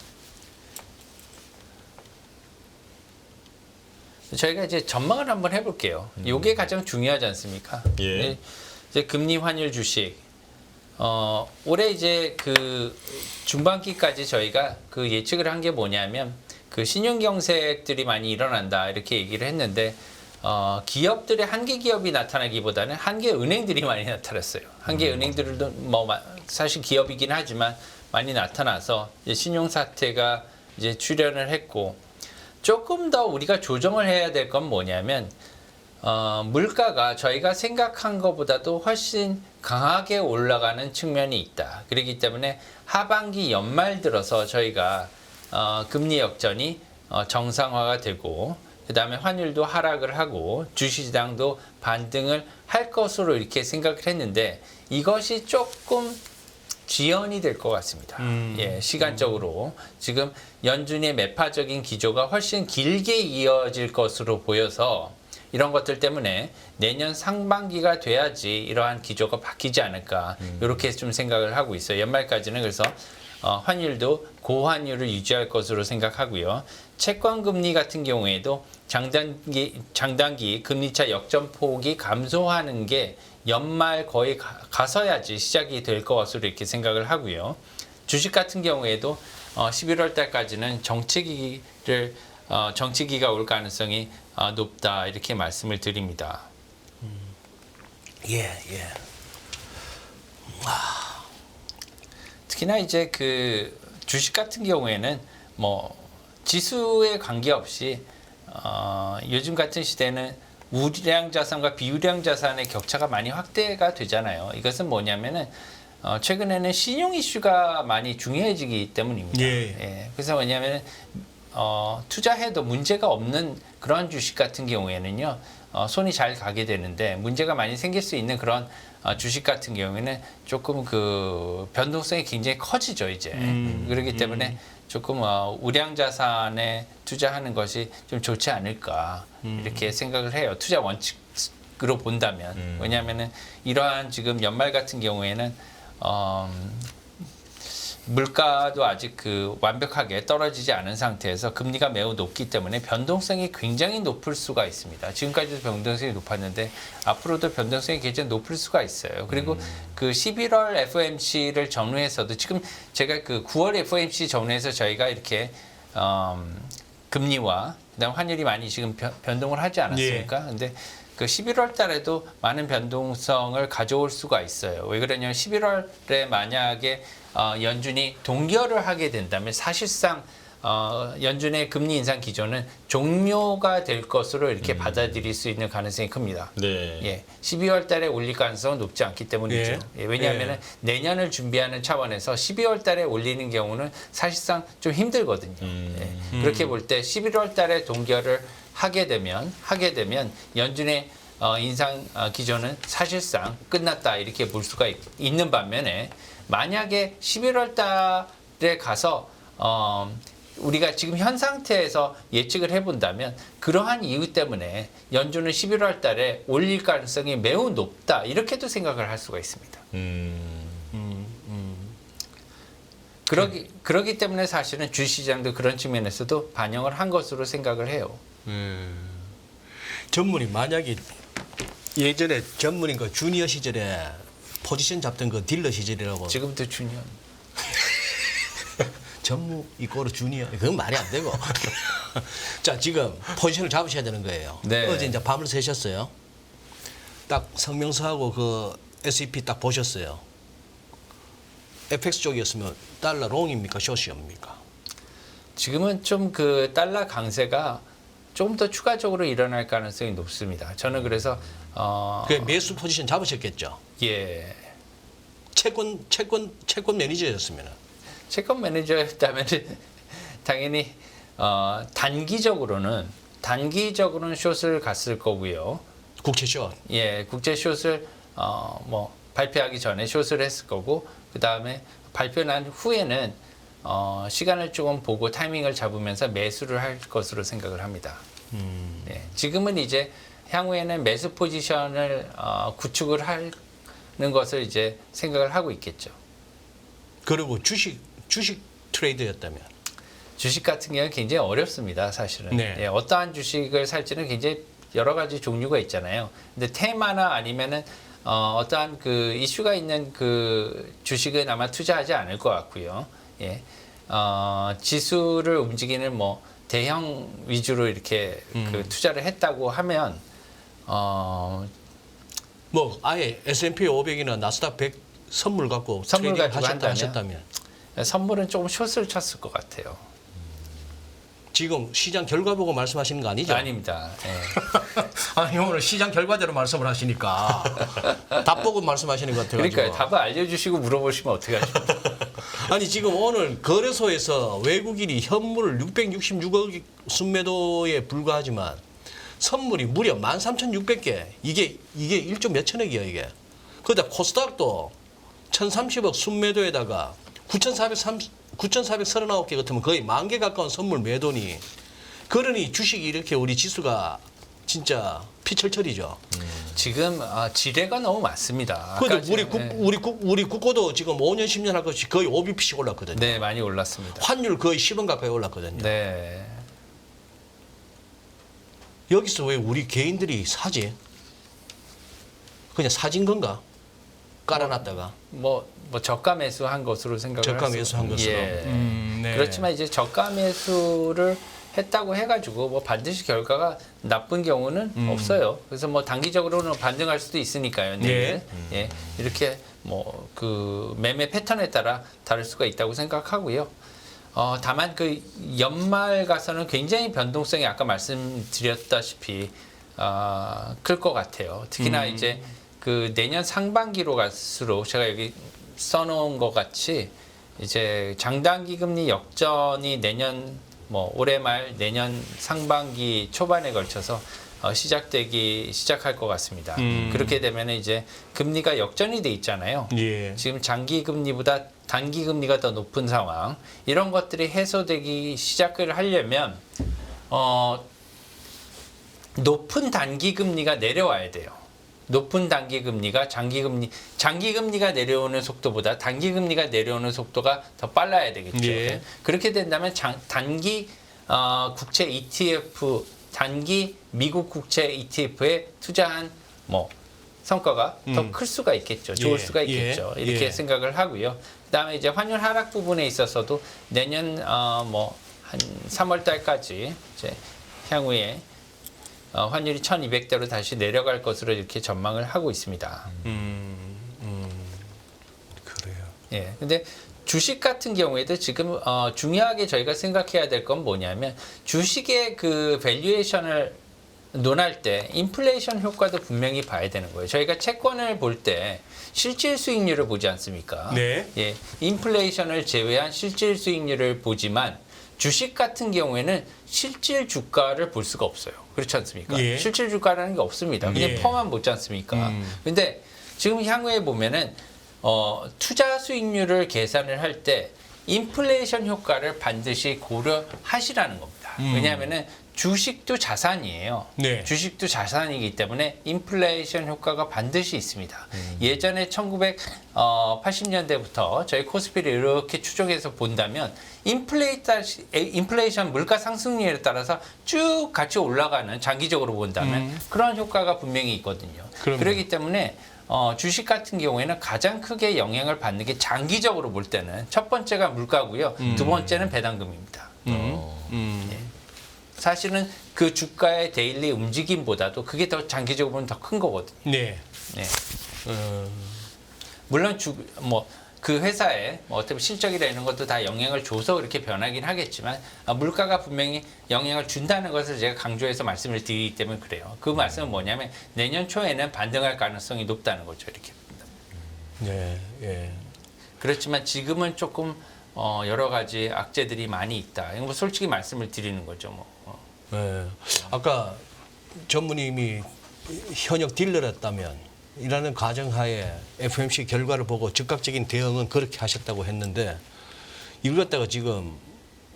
저희가 이제 전망을 한번 해볼게요. 이게 가장 중요하지 않습니까? 예. 네, 이제 금리 환율 주식. 올해 이제 그 중반기까지 저희가 그 예측을 한 게 뭐냐면 그 신용경색들이 많이 일어난다 이렇게 얘기를 했는데 기업들의 한계 기업이 나타나기보다는 한계 은행들이 많이 나타났어요. 한계 은행들도 뭐 사실 기업이긴 하지만 많이 나타나서 이제 신용 사태가 이제 출현을 했고 조금 더 우리가 조정을 해야 될 건 뭐냐면 물가가 저희가 생각한 것보다도 훨씬 강하게 올라가는 측면이 있다. 그렇기 때문에 하반기 연말 들어서 저희가 금리 역전이 정상화가 되고 그 다음에 환율도 하락을 하고 주식시장도 반등을 할 것으로 이렇게 생각을 했는데 이것이 조금 지연이 될 것 같습니다. 예, 시간적으로 지금 연준의 매파적인 기조가 훨씬 길게 이어질 것으로 보여서 이런 것들 때문에 내년 상반기가 돼야지 이러한 기조가 바뀌지 않을까 이렇게 좀 생각을 하고 있어요. 연말까지는 그래서 환율도 고환율을 유지할 것으로 생각하고요. 채권 금리 같은 경우에도 장단기 금리차 역전폭이 감소하는 게 연말 거의 가서야지 시작이 될 것으로 이렇게 생각을 하고요. 주식 같은 경우에도 11월 달까지는 정치기가 올 가능성이 높다 이렇게 말씀을 드립니다. 예. 특히나 이제 그 주식 같은 경우에는 뭐 지수에 관계없이 요즘 같은 시대는 우량 자산과 비우량 자산의 격차가 많이 확대가 되잖아요. 이것은 뭐냐면은 최근에는 신용 이슈가 많이 중요해지기 때문입니다. 예. 그래서 뭐냐면 투자해도 문제가 없는 그런 주식 같은 경우에는요, 손이 잘 가게 되는데 문제가 많이 생길 수 있는 그런 주식 같은 경우에는 조금 그 변동성이 굉장히 커지죠 이제. 그렇기 때문에 조금 우량 자산에 투자하는 것이 좀 좋지 않을까 이렇게 생각을 해요. 투자 원칙으로 본다면. 왜냐하면은 이러한 지금 연말 같은 경우에는 물가도 아직 그 완벽하게 떨어지지 않은 상태에서 금리가 매우 높기 때문에 변동성이 굉장히 높을 수가 있습니다. 지금까지도 변동성이 높았는데 앞으로도 변동성이 굉장히 높을 수가 있어요. 그리고 그 11월 FOMC를 전후해서도 지금 제가 그 9월 FOMC 전후해서 저희가 이렇게 금리와 그다음 환율이 많이 지금 변동을 하지 않았습니까? 근데 그 11월 달에도 많은 변동성을 가져올 수가 있어요. 왜 그러냐면 11월에 만약에 연준이 동결을 하게 된다면 사실상 연준의 금리 인상 기조는 종료가 될 것으로 이렇게 받아들일 수 있는 가능성이 큽니다. 네. 예, 12월 달에 올릴 가능성은 높지 않기 때문이죠. 예, 왜냐하면 내년을 준비하는 차원에서 12월 달에 올리는 경우는 사실상 좀 힘들거든요. 예, 그렇게 볼 때 11월 달에 동결을 하게 되면 연준의 인상 기조는 사실상 끝났다 이렇게 볼 수가 있는 반면에 만약에 11월 달에 가서 우리가 지금 현 상태에서 예측을 해본다면 그러한 이유 때문에 연준은 11월 달에 올릴 가능성이 매우 높다 이렇게도 생각을 할 수가 있습니다. 그러기 때문에 사실은 주시장도 그런 측면에서도 반영을 한 것으로 생각을 해요. 전문이 만약에 예전에 전문인 그 주니어 시절에 포지션 잡던 그 딜러 시절이라고 지금도 중요한. 전무 이꼬르 주니어 그건 말이 안 되고 자 지금 포지션을 잡으셔야 되는 거예요. 네. 어제 이제 밤을 새셨어요. 딱 성명서하고 그 S&P 딱 보셨어요. FX 쪽이었으면 달러 롱입니까 숏입니까? 지금은 좀 그 달러 강세가 조금 더 추가적으로 일어날 가능성이 높습니다. 저는 그래서 그 매수 포지션 잡으셨겠죠. 예. 채권 매니저였으면은. 채권 매니저였다면 당연히 단기적으로는 숏을 갔을 거고요. 국채 숏. 예, 국제 숏을 뭐 발표하기 전에 숏을 했을 거고 그 다음에 발표 난 후에는 시간을 조금 보고 타이밍을 잡으면서 매수를 할 것으로 생각을 합니다. 예, 지금은 이제 향후에는 매수 포지션을 구축을 하는 것을 이제 생각을 하고 있겠죠. 그리고 주식 트레이드였다면. 주식 같은 경우는 굉장히 어렵습니다, 사실은. 네. 예, 어떠한 주식을 살지는 굉장히 여러 가지 종류가 있잖아요. 근데 테마나 아니면은 어떠한 그 이슈가 있는 그 주식은 아마 투자하지 않을 것 같고요. 예. 지수를 움직이는 뭐 대형 위주로 이렇게 그 투자를 했다고 하면 뭐 아예 S&P 500이나 나스닥 100 선물 갖고 선물 트레이딩 가지고 하셨다면 선물은 조금 숏을 쳤을 것 같아요. 지금 시장 결과 보고 말씀하시는 거 아니죠? 아닙니다. 예. 아니 오늘 시장 결과대로 말씀을 하시니까 답 보고 말씀하시는 것 같아요. 그러니까 답을 알려주시고 물어보시면 어떻게 하십니까? 아니 지금 오늘 거래소에서 외국인이 현물 666억 순매도에 불과하지만 선물이 무려 13,600개. 이게 1조 몇천억이야 이게. 그러다 코스닥도 1,030억 순매도에다가 9,439개 같으면 거의 10,000개 가까운 선물 매도니 그러니 주식이 이렇게 우리 지수가 진짜 피철철이죠. 지금 지뢰가 너무 많습니다. 근데 아까 우리 국고도 지금 5년 10년 할 것이 거의 5bp씩 올랐거든요. 네, 많이 올랐습니다. 환율 거의 10원 가까이 올랐거든요. 네. 여기서 왜 우리 개인들이 사지? 그냥 사진 건가? 깔아놨다가. 뭐 저가 매수한 것으로 생각을 저가 할 수- 매수한 것으로. 예. 네. 그렇지만 이제 저가 매수를 했다고 해가지고 뭐 반드시 결과가 나쁜 경우는 없어요. 그래서 뭐 단기적으로는 반등할 수도 있으니까요. 내일. 예. 이렇게 뭐 그 매매 패턴에 따라 다를 수가 있다고 생각하고요. 다만 그 연말 가서는 굉장히 변동성이 아까 말씀드렸다시피 클 것 같아요. 특히나 이제 그 내년 상반기로 갈수록 제가 여기 써놓은 것 같이 이제 장단기 금리 역전이 내년 뭐 올해 말 내년 상반기 초반에 걸쳐서 시작할 것 같습니다. 그렇게 되면 이제 금리가 역전이 돼 있잖아요. 예. 지금 장기 금리보다 단기 금리가 더 높은 상황, 이런 것들이 해소되기 시작을 하려면 높은 단기 금리가 내려와야 돼요. 높은 단기 금리가 장기 금리가 내려오는 속도보다 단기 금리가 내려오는 속도가 더 빨라야 되겠죠. 예. 그렇게 된다면 단기 국채 ETF, 단기 미국 국채 ETF에 투자한 뭐 성과가 더 클 수가 있겠죠. 좋을 예, 수가 있겠죠. 예, 이렇게 예. 생각을 하고요. 그다음에 이제 환율 하락 부분에 있어서도 내년 뭐 한 3월 달까지 이제 향후에 환율이 1,200대로 다시 내려갈 것으로 이렇게 전망을 하고 있습니다. 그래요. 예. 근데 주식 같은 경우에도 지금 중요하게 저희가 생각해야 될 건 뭐냐면, 주식의 그 밸류에이션을 논할 때 인플레이션 효과도 분명히 봐야 되는 거예요. 저희가 채권을 볼 때 실질 수익률을 보지 않습니까? 네. 예. 인플레이션을 제외한 실질 수익률을 보지만 주식 같은 경우에는 실질 주가를 볼 수가 없어요. 그렇지 않습니까? 예. 실질 주가라는 게 없습니다. 그냥 예. 퍼만 보지 않습니까? 근데 지금 향후에 보면은 투자 수익률을 계산을 할 때 인플레이션 효과를 반드시 고려하시라는 겁니다. 왜냐하면은 주식도 자산이에요. 네. 주식도 자산이기 때문에 인플레이션 효과가 반드시 있습니다. 예전에 1980년대부터 저희 코스피를 이렇게 추적해서 본다면 인플레이션 물가 상승률에 따라서 쭉 같이 올라가는, 장기적으로 본다면 그런 효과가 분명히 있거든요. 그럼요. 그렇기 때문에 주식 같은 경우에는 가장 크게 영향을 받는 게, 장기적으로 볼 때는 첫 번째가 물가고요. 두 번째는 배당금입니다. 사실은 그 주가의 데일리 움직임보다도 그게 더 장기적으로 보면 더 큰 거거든요. 네. 네. 물론 그 회사의 어떤 실적이나 이런 것도 다 영향을 줘서 그렇게 변하긴 하겠지만, 물가가 분명히 영향을 준다는 것을 제가 강조해서 말씀을 드리기 때문에 그래요. 그 말씀은 뭐냐면 내년 초에는 반등할 가능성이 높다는 거죠. 이렇게. 네. 예. 그렇지만 지금은 조금 여러 가지 악재들이 많이 있다. 이거 뭐 솔직히 말씀을 드리는 거죠. 뭐. 네. 아까 전무님이 현역 딜러였다면 이라는 가정하에 FOMC 결과를 보고 즉각적인 대응은 그렇게 하셨다고 했는데, 이걸 갖다가 지금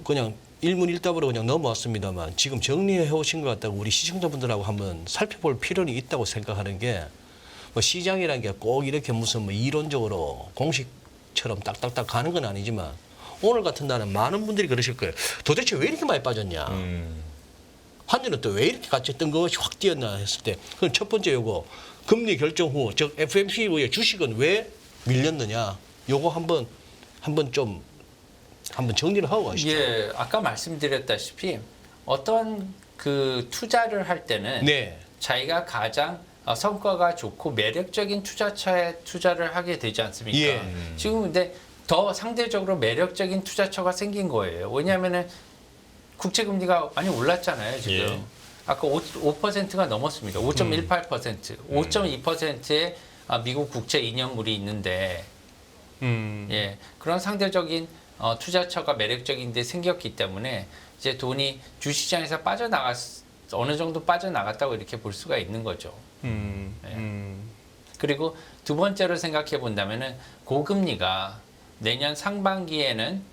그냥 일문일답으로 그냥 넘어왔습니다만 지금 정리해 오신 것 같다고 우리 시청자분들하고 한번 살펴볼 필요는 있다고 생각하는 게, 뭐 시장이라는 게 꼭 이렇게 무슨 뭐 이론적으로 공식처럼 딱딱딱 가는 건 아니지만 오늘 같은 날은 많은 분들이 그러실 거예요. 도대체 왜 이렇게 많이 빠졌냐? 환율은 또 왜 이렇게 같이 뜬금없이 확 뛰었나 했을 때, 그럼 첫 번째 요거 금리 결정 후, 즉 FOMC 후에 주식은 왜 밀렸느냐? 요거 한번 정리를 하고 가시죠. 예, 아까 말씀드렸다시피 어떤 그 투자를 할 때는 네. 자기가 가장 성과가 좋고 매력적인 투자처에 투자를 하게 되지 않습니까? 예. 지금 근데 더 상대적으로 매력적인 투자처가 생긴 거예요. 왜냐하면은 국채금리가 많이 올랐잖아요, 지금. 예. 아까 5%가 넘었습니다. 5.18%, 5.2%의 미국 국채 2년물이 있는데, 예, 그런 상대적인 투자처가 매력적인 데 생겼기 때문에 이제 돈이 주시장에서 어느 정도 빠져나갔다고 이렇게 볼 수가 있는 거죠. 그리고 두 번째로 생각해 본다면은 고금리가 내년 상반기에는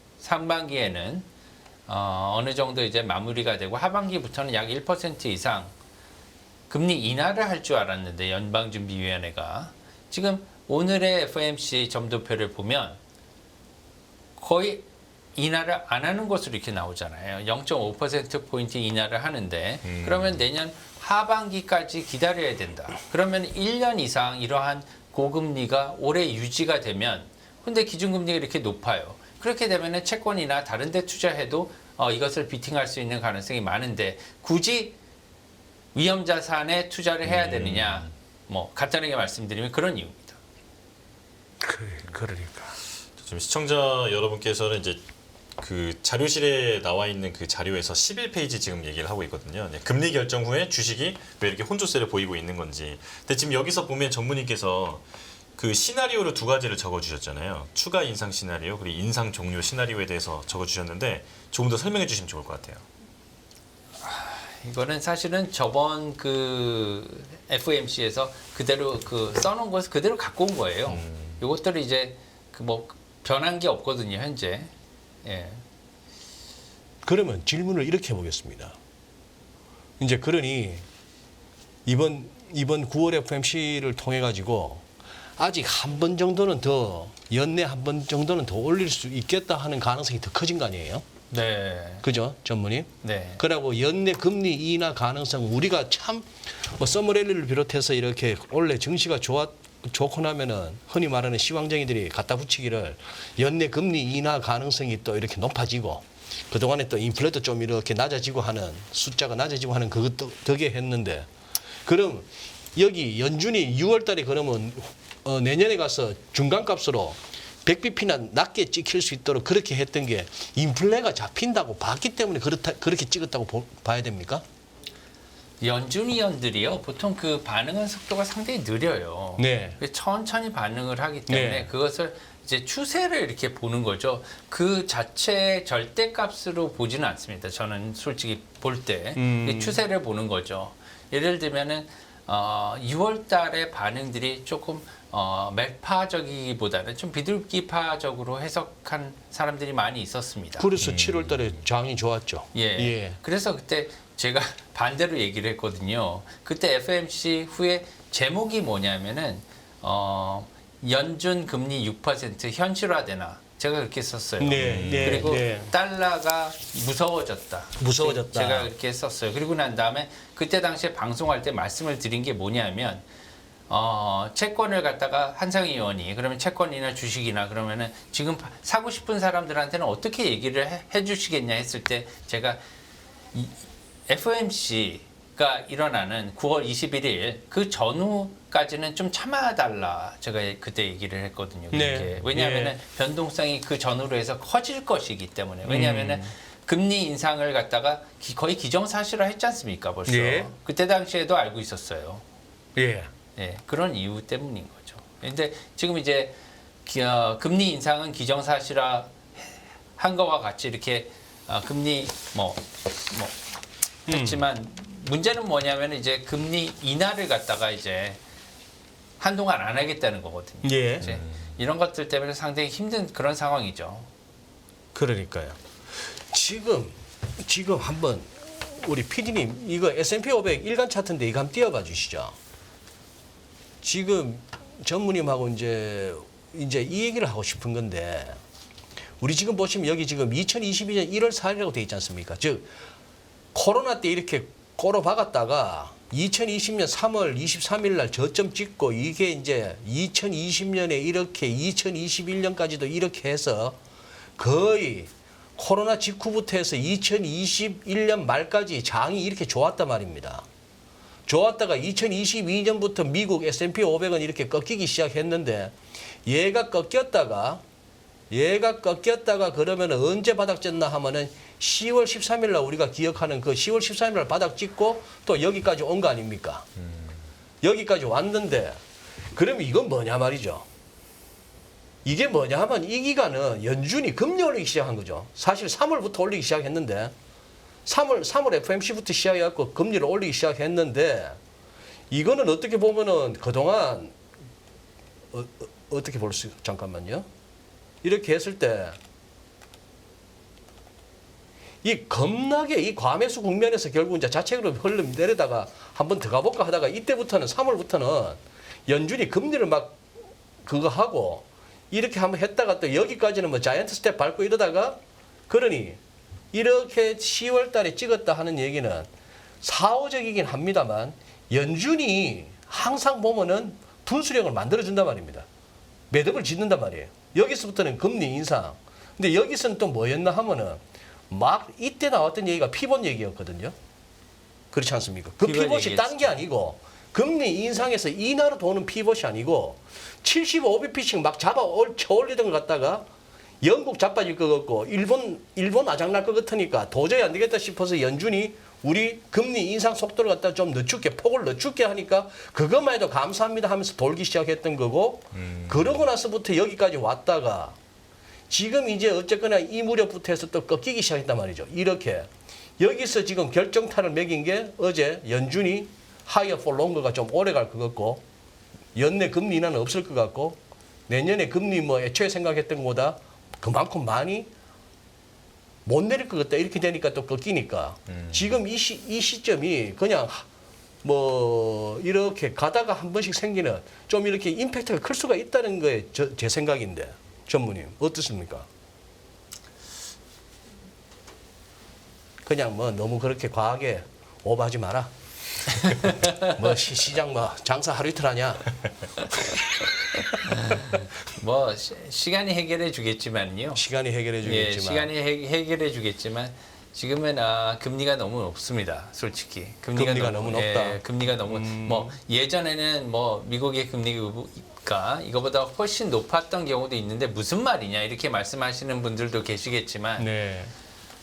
어느 정도 이제 마무리가 되고 하반기부터는 약 1% 이상 금리 인하를 할 줄 알았는데, 연방준비위원회가 지금 오늘의 FOMC 점도표를 보면 거의 인하를 안 하는 것으로 이렇게 나오잖아요. 0.5%포인트 인하를 하는데, 그러면 내년 하반기까지 기다려야 된다. 그러면 1년 이상 이러한 고금리가 오래 유지가 되면, 근데 기준금리가 이렇게 높아요. 그렇게 되면 채권이나 다른 데 투자해도 이것을 비팅할 수 있는 가능성이 많은데, 굳이 위험자산에 투자를 해야 되느냐, 뭐 간단하게 말씀드리면 그런 이유입니다. 그러니까. 지금 시청자 여러분께서는 이제 그 자료실에 나와 있는 그 자료에서 11페이지 지금 얘기를 하고 있거든요. 네, 금리 결정 후에 주식이 왜 이렇게 혼조세를 보이고 있는 건지. 근데 지금 여기서 보면 전무님께서 그 시나리오를 두 가지를 적어주셨잖아요. 추가 인상 시나리오 그리고 인상 종료 시나리오에 대해서 적어주셨는데 조금 더 설명해 주시면 좋을 것 같아요. 이거는 사실은 저번 그 FOMC에서 그대로 그 써놓은 것을 그대로 갖고 온 거예요. 이것들을 이제 그 뭐 변한 게 없거든요, 현재. 예. 그러면 질문을 이렇게 해보겠습니다. 이제 그러니 이번 9월 FOMC를 통해 가지고 아직 한 번 정도는 더 연내 한 번 정도는 더 올릴 수 있겠다 하는 가능성이 더 커진 거 아니에요? 네. 그죠, 전문님? 네. 그러고 연내 금리 인하 가능성 우리가 참 뭐 서머랠리를 비롯해서 이렇게 원래 증시가 좋고 나면은 흔히 말하는 시황쟁이들이 갖다 붙이기를 연내 금리 인하 가능성이 또 이렇게 높아지고 그동안에 또 인플레도 좀 이렇게 낮아지고 하는 숫자가 낮아지고 하는 그것도 덕에 했는데 그럼 여기 연준이 6월 달에 그러면 내년에 가서 중간값으로 100bp나 낮게 찍힐 수 있도록 그렇게 했던 게 인플레가 잡힌다고 봤기 때문에 그렇게 찍었다고 봐야 됩니까? 연준위원들이요 보통 그 반응하는 속도가 상당히 느려요. 네. 천천히 반응을 하기 때문에 네. 그것을 이제 추세를 이렇게 보는 거죠. 그 자체 절대값으로 보지는 않습니다. 저는 솔직히 볼 때 추세를 보는 거죠. 예를 들면은 6월 달에 반응들이 조금 매파적이기보다는 좀 비둘기파적으로 해석한 사람들이 많이 있었습니다. 그래서 7월 달에 장이 좋았죠. 예. 그래서 그때 제가 반대로 얘기를 했거든요. 그때 FOMC 후에 제목이 뭐냐면은 연준 금리 6% 현실화되나 제가 그렇게 썼어요. 그리고 달러가 무서워졌다. 제가 그렇게 썼어요. 그리고 난 다음에 그때 당시에 방송할 때 말씀을 드린 게 뭐냐면 채권을 갖다가 한상희 의원이 그러면 채권이나 주식이나 그러면은 지금 사고 싶은 사람들한테는 어떻게 얘기를 해 주시겠냐 했을 때 제가 FOMC가 일어나는 9월 21일 그 전후까지는 좀 참아달라 제가 그때 얘기를 했거든요. 왜냐하면은 변동성이 그 전후로 해서 커질 것이기 때문에 왜냐하면은 금리 인상을 갖다가 거의 기정사실화 했지 않습니까 벌써. 그때 당시에도 알고 있었어요. 그런 이유 때문인 거죠. 근데 지금 이제 금리 인상은 기정사실화 한 거와 같이 이렇게 금리 했지만 문제는 뭐냐면 이제 금리 인하를 갖다가 이제 한동안 안 하겠다는 거거든요. 이제 이런 것들 때문에 상당히 힘든 그런 상황이죠. 그러니까요. 지금 한번 우리 PD님 이거 S&P 500 일간 차트인데 이거 한번 띄워봐 주시죠. 지금 전무님하고 이제 이 얘기를 하고 싶은 건데 우리 지금 보시면 여기 지금 2022년 1월 4일이라고 돼 있지 않습니까? 즉 코로나 때 이렇게 꼬로 박았다가 2020년 3월 23일 날 저점 찍고 이게 이제 2020년에 이렇게 2021년까지도 이렇게 해서 거의 코로나 직후부터 해서 2021년 말까지 장이 이렇게 좋았단 말입니다. 좋았다가 2022년부터 미국 S&P 500은 이렇게 꺾이기 시작했는데 얘가 꺾였다가 그러면 언제 바닥쳤나 하면은 10월 13일 날 우리가 기억하는 그 10월 13일 날 바닥 찍고 또 여기까지 온 거 아닙니까? 여기까지 왔는데 그러면 이건 뭐냐 말이죠. 이게 뭐냐 하면 이 기간은 연준이 금리 올리기 시작한 거죠. 사실 3월부터 올리기 시작했는데 3월 FOMC부터 시작해갖고 금리를 올리기 시작했는데 이거는 어떻게 보면은 그동안 어떻게 볼 수 잠깐만요. 이렇게 했을 때 이 겁나게 이 과매수 국면에서 결국 이제 자책으로 흘름 내려다가 한번 들어가 볼까 하다가 이때부터는 3월부터는 연준이 금리를 막 그거 하고 이렇게 한번 했다가 또 여기까지는 뭐 자이언트 스텝 밟고 이러다가 그러니 이렇게 10월 달에 찍었다 하는 얘기는 사후적이긴 합니다만 연준이 항상 보면은 분수령을 만들어준단 말입니다. 매듭을 짓는단 말이에요. 여기서부터는 금리 인상. 근데 여기서는 또 뭐였나 하면은 막 이때 나왔던 얘기가 피봇 얘기였거든요. 그렇지 않습니까? 그 피봇이 딴 게 아니고 금리 인상에서 인하로 도는 피봇이 아니고 75bp씩 막 잡아 올리던 것 갖다가 영국 자빠질 것 같고 일본 아작날 것 같으니까 도저히 안 되겠다 싶어서 연준이 우리 금리 인상 속도를 갖다 좀 늦출게 폭을 늦출게 하니까 그것만 해도 감사합니다 하면서 돌기 시작했던 거고 그러고 나서부터 여기까지 왔다가 지금 이제 어쨌거나 이 무렵부터 해서 또 꺾이기 시작했단 말이죠. 이렇게 여기서 지금 결정타를 매긴 게 어제 연준이 higher for longer가 좀 오래 갈 것 같고 연내 금리 인하는 없을 것 같고 내년에 금리 뭐 애초에 생각했던 것보다 그만큼 많이 못 내릴 것 같다 이렇게 되니까 또 꺾이니까 지금 이 시점이 그냥 뭐 이렇게 가다가 한 번씩 생기는 좀 이렇게 임팩트가 클 수가 있다는 거에 제 생각인데 전무님 어떻습니까? 그냥 뭐 너무 그렇게 과하게 오버하지 마라. 뭐 시장 뭐 장사 하루 이틀 하냐? 뭐 시간이 해결해 주겠지만요. 시간이 해결해 주겠지만. 예, 시간이 해결해 주겠지만 지금은 금리가 너무 높습니다. 솔직히 금리가 너무 높다. 예, 금리가 너무 뭐 예전에는 뭐 미국의 금리가 이거보다 훨씬 높았던 경우도 있는데 무슨 말이냐 이렇게 말씀하시는 분들도 계시겠지만 네.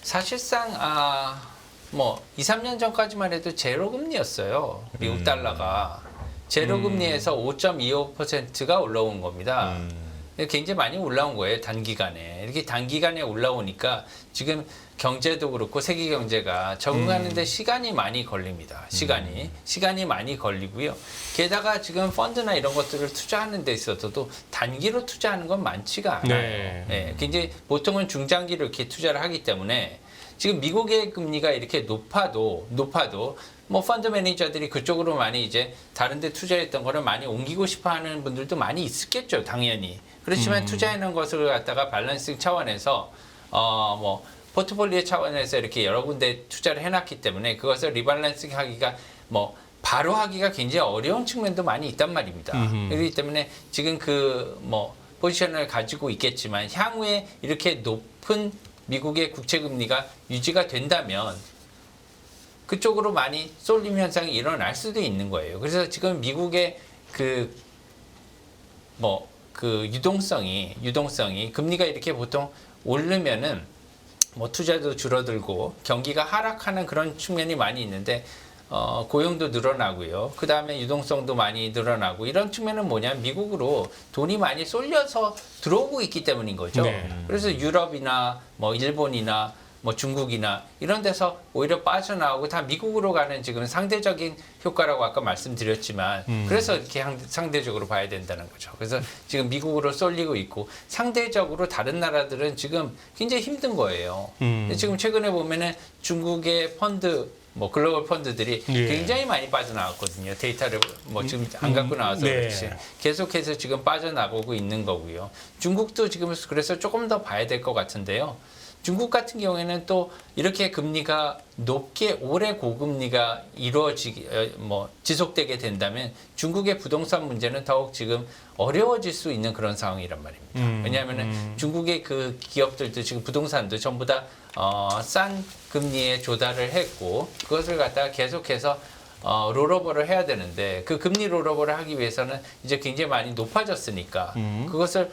사실상 뭐 2, 3년 전까지만 해도 제로 금리였어요. 미국 달러가 제로 금리에서 5.25%가 올라온 겁니다. 굉장히 많이 올라온 거예요. 단기간에. 이렇게 단기간에 올라오니까 지금 경제도 그렇고 세계 경제가 적응하는데 시간이 많이 걸립니다. 시간이 많이 걸리고요. 게다가 지금 펀드나 이런 것들을 투자하는 데 있어서도 단기로 투자하는 건 많지가 않아요. 네. 예, 굉장히 보통은 중장기로 이렇게 투자를 하기 때문에 지금 미국의 금리가 이렇게 높아도 뭐 펀드 매니저들이 그쪽으로 많이 이제 다른 데 투자했던 거를 많이 옮기고 싶어 하는 분들도 많이 있었겠죠, 당연히. 그렇지만 투자해 놓은 것을 갖다가 밸런싱 차원에서 뭐 포트폴리오 차원에서 이렇게 여러 군데 투자를 해 놨기 때문에 그것을 리밸런싱 하기가 뭐 바로 하기가 굉장히 어려운 측면도 많이 있단 말입니다. 그렇기 때문에 지금 그 뭐 포지션을 가지고 있겠지만 향후에 이렇게 높은 미국의 국채 금리가 유지가 된다면 그쪽으로 많이 쏠림 현상이 일어날 수도 있는 거예요. 그래서 지금 미국의 그 유동성이 금리가 이렇게 보통 오르면은 뭐 투자도 줄어들고 경기가 하락하는 그런 측면이 많이 있는데 고용도 늘어나고요. 그 다음에 유동성도 많이 늘어나고 이런 측면은 뭐냐면 미국으로 돈이 많이 쏠려서 들어오고 있기 때문인 거죠. 네. 그래서 유럽이나 뭐 일본이나 뭐 중국이나 이런 데서 오히려 빠져나오고 다 미국으로 가는 지금 상대적인 효과라고 아까 말씀드렸지만 그래서 이렇게 상대적으로 봐야 된다는 거죠. 그래서 지금 미국으로 쏠리고 있고 상대적으로 다른 나라들은 지금 굉장히 힘든 거예요. 근데 지금 최근에 보면은 중국의 펀드 뭐 글로벌 펀드들이 예. 굉장히 많이 빠져나왔거든요. 데이터를 뭐 지금 안 갖고 나와서 네. 그렇지. 계속해서 지금 빠져나가고 있는 거고요. 중국도 지금 그래서 조금 더 봐야 될 것 같은데요. 중국 같은 경우에는 또 이렇게 금리가 높게 오래 고금리가 지속되게 된다면 중국의 부동산 문제는 더욱 지금 어려워질 수 있는 그런 상황이란 말입니다. 왜냐하면 중국의 그 기업들도 지금 부동산도 전부 다 싼 금리에 조달을 했고 그것을 갖다가 계속해서 롤오버를 해야 되는데 그 금리 롤오버를 하기 위해서는 이제 굉장히 많이 높아졌으니까 그것을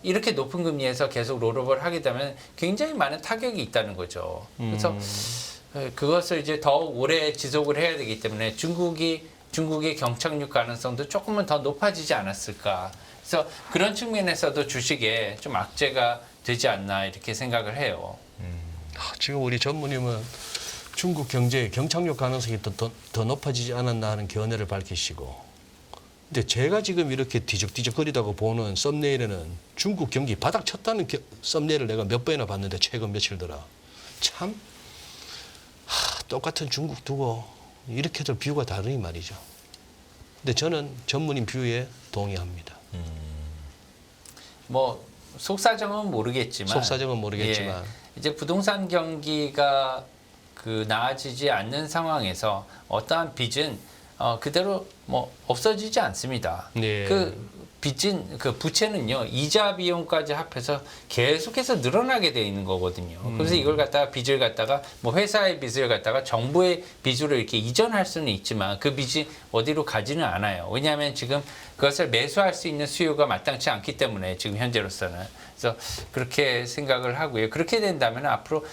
이렇게 높은 금리에서 계속 롤오버를 하게 되면 굉장히 많은 타격이 있다는 거죠. 그래서 그것을 이제 더 오래 지속을 해야 되기 때문에 중국의 경착륙 가능성도 조금은 더 높아지지 않았을까. 그래서 그런 측면에서도 주식에 좀 악재가 되지 않나 이렇게 생각을 해요. 지금 우리 전무님은 중국 경제의 경착륙 가능성이 더 높아지지 않았나 하는 견해를 밝히시고 근데 제가 지금 이렇게 뒤적뒤적거리다고 보는 썸네일에는 중국 경기 바닥 쳤다는 썸네일을 내가 몇 번이나 봤는데 최근 며칠 들어 참 똑같은 중국 두고 이렇게들 뷰가 다르니 말이죠. 근데 저는 전무님 뷰에 동의합니다. 뭐 속사정은 모르겠지만 예, 이제 부동산 경기가 나아지지 않는 상황에서 어떠한 빚은 그대로 뭐 없어지지 않습니다. 네. 빚진 그 부채는요 이자 비용까지 합해서 계속해서 늘어나게 돼 있는 거거든요. 그래서 이걸 갖다가 빚을 갖다가 뭐 회사의 빚을 갖다가 정부의 빚으로 이렇게 이전할 수는 있지만 그 빚이 어디로 가지는 않아요. 왜냐하면 지금 그것을 매수할 수 있는 수요가 마땅치 않기 때문에 지금 현재로서는 그래서 그렇게 생각을 하고요. 그렇게 된다면 앞으로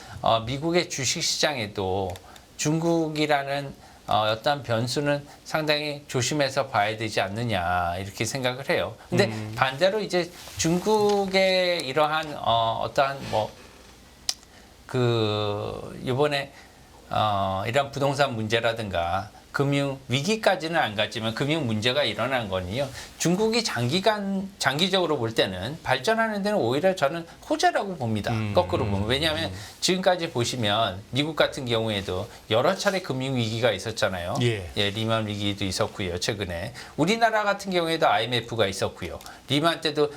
미국의 주식 시장에도 중국이라는 어떤 변수는 상당히 조심해서 봐야 되지 않느냐 이렇게 생각을 해요. 근데 반대로 이제 중국의 이러한 어떠한 뭐 그 이번에 이런 부동산 문제라든가 금융 위기까지는 안 갔지만 금융 문제가 일어난 거는요. 중국이 장기적으로 볼 때는 발전하는 데는 오히려 저는 호재라고 봅니다. 거꾸로 보면. 왜냐하면 지금까지 보시면 미국 같은 경우에도 여러 차례 금융 위기가 있었잖아요. 예. 리만 위기도 있었고요. 최근에 우리나라 같은 경우에도 IMF가 있었고요. 리만 때도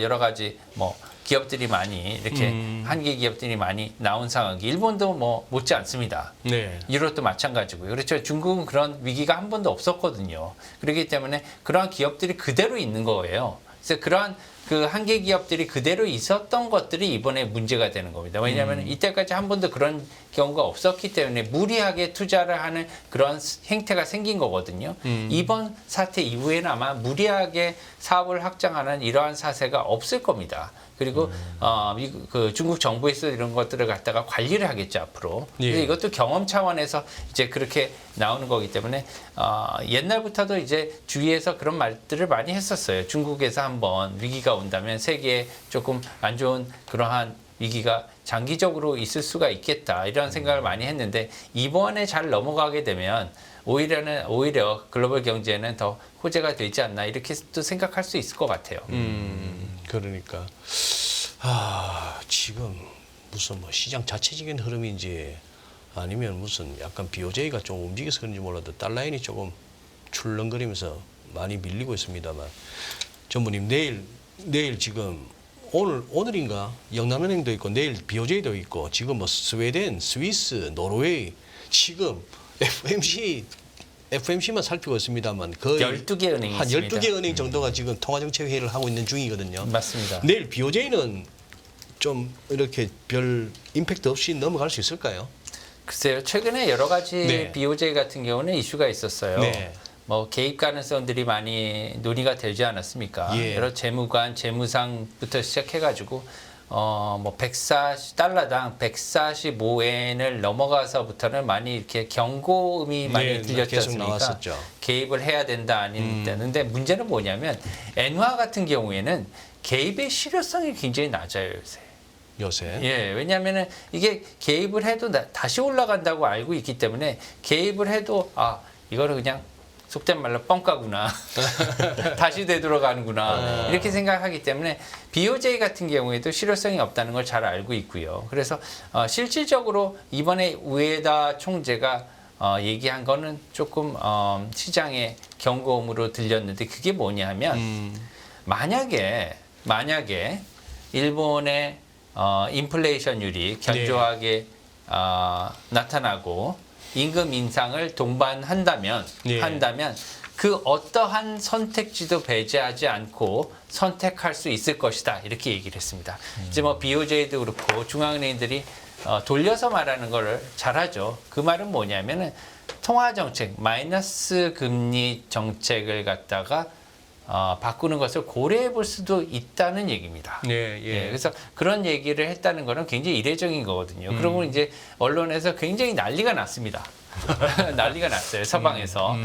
여러 가지 뭐 기업들이 많이 이렇게 한계 기업들이 많이 나온 상황이 일본도 뭐 못지 않습니다. 네. 유럽도 마찬가지고요. 그렇죠. 중국은 그런 위기가 한 번도 없었거든요. 그렇기 때문에 그러한 기업들이 그대로 있는 거예요. 그래서 그러한 그 한계 기업들이 그대로 있었던 것들이 이번에 문제가 되는 겁니다. 왜냐하면 이때까지 한 번도 그런 경우가 없었기 때문에 무리하게 투자를 하는 그런 행태가 생긴 거거든요. 이번 사태 이후에는 아마 무리하게 사업을 확장하는 이러한 사세가 없을 겁니다. 그리고 그 중국 정부에서 이런 것들을 갖다가 관리를 하겠죠 앞으로. 예. 그래서 이것도 경험 차원에서 이제 그렇게 나오는 거기 때문에 옛날부터도 이제 주위에서 그런 말들을 많이 했었어요. 중국에서 한번 위기가 온다면 세계에 조금 안 좋은 그러한 위기가 장기적으로 있을 수가 있겠다 이런 생각을 많이 했는데 이번에 잘 넘어가게 되면 오히려 글로벌 경제에는 더 호재가 되지 않나 이렇게 또 생각할 수 있을 것 같아요. 그러니까 지금 무슨 뭐 시장 자체적인 흐름인지 아니면 무슨 약간 BOJ가 좀 움직여서 그런지 몰라도 달러인이 조금 출렁거리면서 많이 밀리고 있습니다만 전무님 내일 지금 오늘인가 영남은행도 있고 내일 BOJ도 있고 지금 뭐 스웨덴, 스위스, 노르웨이 지금 FMC만 살피고 있습니다만 거의 12개 은행이 한 있습니다. 12개 은행 정도가 지금 통화정책 회의를 하고 있는 중이거든요. 맞습니다. 내일 BOJ는 좀 이렇게 별 임팩트 없이 넘어갈 수 있을까요? 글쎄요. 최근에 여러 가지 네. BOJ 같은 경우는 이슈가 있었어요. 네. 뭐 개입 가능성들이 많이 논의가 되지 않았습니까? 예. 여러 재무관, 재무상부터 시작해가지고 뭐 달러당 145엔을 넘어가서부터는 많이 이렇게 경고음이 많이 네, 들렸지 계속 않습니까? 나왔었죠. 개입을 해야 된다 아닌 근데 문제는 뭐냐면 엔화 같은 경우에는 개입의 실효성이 굉장히 낮아요 요새. 요새. 예, 왜냐하면은 이게 개입을 해도 다시 올라간다고 알고 있기 때문에 개입을 해도 이거는 그냥 속된 말로 뻥까구나. 다시 되돌아가는구나. 이렇게 생각하기 때문에 BOJ 같은 경우에도 실효성이 없다는 걸 잘 알고 있고요. 그래서 실질적으로 이번에 우에다 총재가 얘기한 거는 조금 시장의 경고음으로 들렸는데 그게 뭐냐 하면 만약에 일본의 인플레이션율이 견조하게 나타나고 임금 인상을 동반한다면 예. 그 어떠한 선택지도 배제하지 않고 선택할 수 있을 것이다 이렇게 얘기를 했습니다. 이제 뭐 BOJ도 그렇고 중앙은행들이 돌려서 말하는 거를 잘하죠. 그 말은 뭐냐면은 통화 정책 마이너스 금리 정책을 갖다가 바꾸는 것을 고려해 볼 수도 있다는 얘기입니다. 예, 예, 그래서 그런 얘기를 했다는 거는 굉장히 이례적인 거거든요. 그러고 이제 언론에서 굉장히 난리가 났습니다. 난리가 났어요. 서방에서.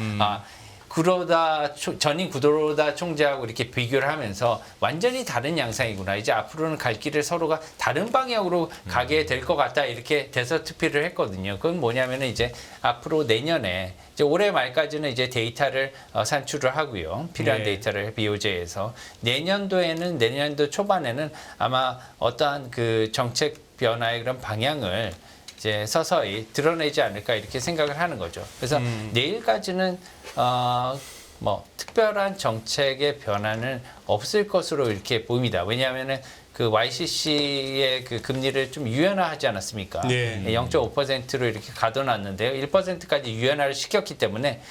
전임 구로다 총재하고 이렇게 비교를 하면서 완전히 다른 양상이구나. 이제 앞으로는 갈 길을 서로가 다른 방향으로 가게 될 것 같다. 이렇게 대서특필을 했거든요. 그건 뭐냐면은 이제 앞으로 내년에 이제 올해 말까지는 이제 데이터를 산출을 하고요. 필요한 네. 데이터를 BOJ에서 내년도 초반에는 아마 어떠한 그 정책 변화의 그런 방향을 이제 서서히 드러내지 않을까 이렇게 생각을 하는 거죠. 그래서 내일까지는 뭐 특별한 정책의 변화는 없을 것으로 이렇게 보입니다. 왜냐하면은 그 YCC의 그 금리를 좀 유연화하지 않았습니까? 네. 0.5%로 이렇게 가둬놨는데요. 1%까지 유연화를 시켰기 때문에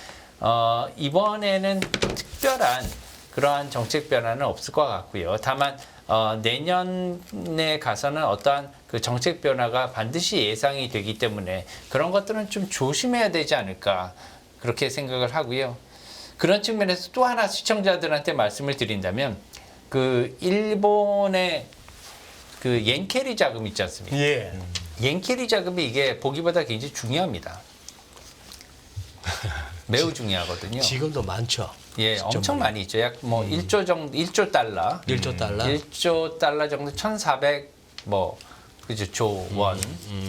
이번에는 특별한 그러한 정책 변화는 없을 것 같고요. 다만 내년에 가서는 어떠한 그 정책 변화가 반드시 예상이 되기 때문에 그런 것들은 좀 조심해야 되지 않을까 그렇게 생각을 하고요. 그런 측면에서 또 하나 시청자들한테 말씀을 드린다면 그 일본의 그 옌캐리 자금 있지 않습니까? 예. 옌캐리 자금이 이게 보기보다 굉장히 중요합니다. 매우 중요하거든요. 지금도 많죠. 예, 엄청 많이 있죠. 약 뭐 1조 정도, 1조 달러. 1조 달러. 1조 달러 정도 1,400 뭐 그죠 조 원,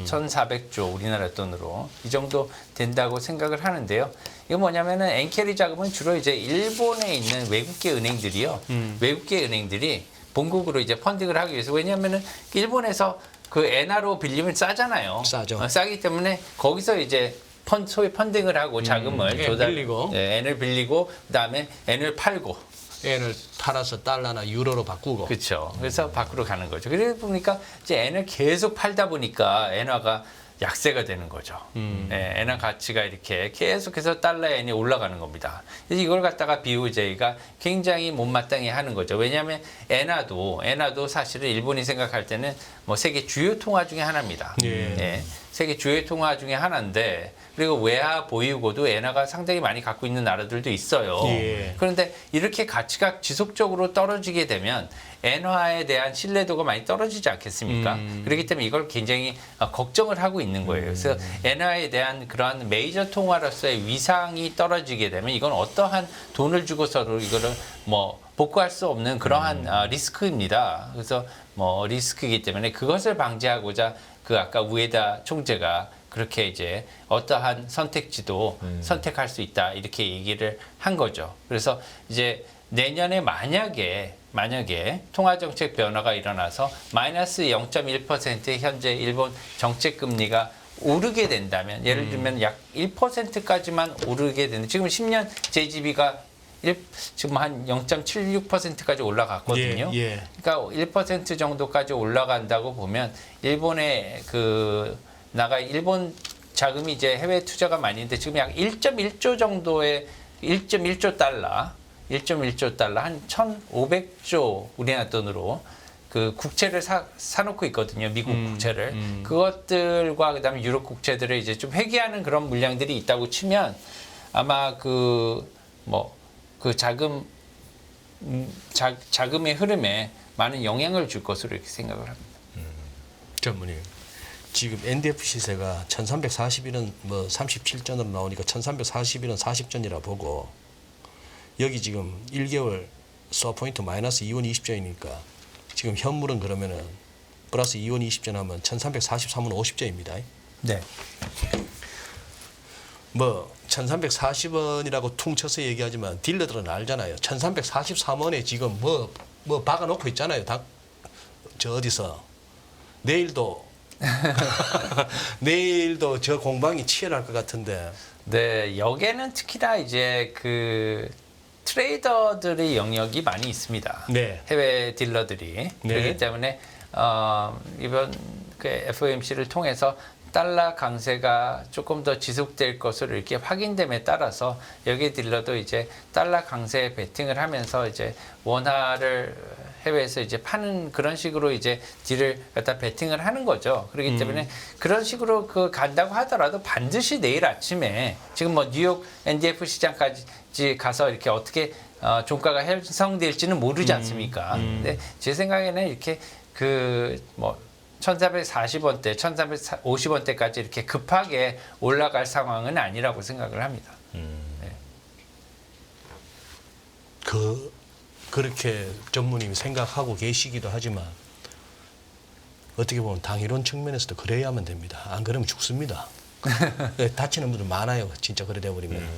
1,400조 우리나라 돈으로 이 정도 된다고 생각을 하는데요. 이거 뭐냐면은 엔캐리 자금은 주로 이제 일본에 있는 외국계 은행들이요. 외국계 은행들이 본국으로 이제 펀딩을 하기 위해서 왜냐하면은 일본에서 그 엔화로 빌리면 싸잖아요. 싸죠. 싸기 때문에 거기서 이제 소위 펀딩을 하고 자금을 빌리고. 엔을 빌리고 그다음에 엔을 팔고 엔을 팔아서 달러나 유로로 바꾸고. 그렇죠. 그래서 밖으로 가는 거죠. 그러다 보니까 이제 엔을 계속 팔다 보니까 엔화가 약세가 되는 거죠. 예, 엔화 가치가 이렇게 계속해서 달러 엔이 올라가는 겁니다. 그래서 이걸 갖다가 BOJ가 굉장히 못마땅해 하는 거죠. 왜냐하면 엔화도 사실은 일본이 생각할 때는 뭐 세계 주요 통화 중에 하나입니다. 예, 세계 주요 통화 중에 하나인데 그리고 외화 보유고도 엔화가 상당히 많이 갖고 있는 나라들도 있어요. 예. 그런데 이렇게 가치가 지속적으로 떨어지게 되면 엔화에 대한 신뢰도가 많이 떨어지지 않겠습니까? 그렇기 때문에 이걸 굉장히 걱정을 하고 있는 거예요. 그래서 엔화에 대한 그러한 메이저 통화로서의 위상이 떨어지게 되면 이건 어떠한 돈을 주고서도 이거를 뭐 복구할 수 없는 그러한 리스크입니다. 그래서 뭐 리스크이기 때문에 그것을 방지하고자 그 아까 우에다 총재가 그렇게 이제 어떠한 선택지도 선택할 수 있다 이렇게 얘기를 한 거죠. 그래서 이제 내년에 만약에 통화정책 변화가 일어나서 마이너스 0.1% 현재 일본 정책금리가 오르게 된다면 예를 들면 약 1%까지만 오르게 되는 지금 10년 JGB가 지금 한 0.76%까지 올라갔거든요. 예. 그러니까 1% 정도까지 올라간다고 보면 일본의 일본 자금이 이제 해외 투자가 많이 있는데 지금 약 1.1조 정도의 1.1조 달러 한 1,500조 우리나라 돈으로 그 국채를 사놓고 있거든요. 미국 국채를. 그것들과 그다음에 유럽 국채들을 이제 좀 회귀하는 그런 물량들이 있다고 치면 아마 그 자금의 흐름에 많은 영향을 줄 것으로 이렇게 생각을 합니다. 전문님. 지금 NDF 시세가 1340일은 뭐 37전으로 나오니까 1340일은 40전이라 보고 여기 지금 1개월 스와포인트 마이너스 2원 20전이니까 지금 현물은 그러면은 플러스 2원 20전 하면 1343원 50전입니다. 네. 뭐 1340원이라고 퉁쳐서 얘기하지만 딜러들은 알잖아요. 1343원에 지금 뭐 박아놓고 있잖아요. 저 어디서 내일도 저 공방이 치열할 것 같은데. 네, 여기에는 특히나 이제 그 트레이더들의 영역이 많이 있습니다. 네. 해외 딜러들이 그렇기 때문에 이번 그 FOMC를 통해서 달러 강세가 조금 더 지속될 것으로 이렇게 확인됨에 따라서 여기 딜러도 이제 달러 강세에 베팅을 하면서 이제 원화를 해외에서 이제 파는 그런 식으로 이제 딜을 갖다 베팅을 하는 거죠. 그렇기 때문에 그런 식으로 그 간다고 하더라도 반드시 내일 아침에 지금 뭐 뉴욕 NDF 시장까지 가서 이렇게 어떻게 종가가 형성될지는 모르지 않습니까? 근데 제 생각에는 이렇게 그 뭐 1,440원대, 1,450원대까지 이렇게 급하게 올라갈 상황은 아니라고 생각을 합니다. 네. 그렇게 전무님이 생각하고 계시기도 하지만 어떻게 보면 당이론 측면에서도 그래야만 됩니다. 안 그러면 죽습니다. 다치는 분들 많아요. 진짜 그래 돼버리면.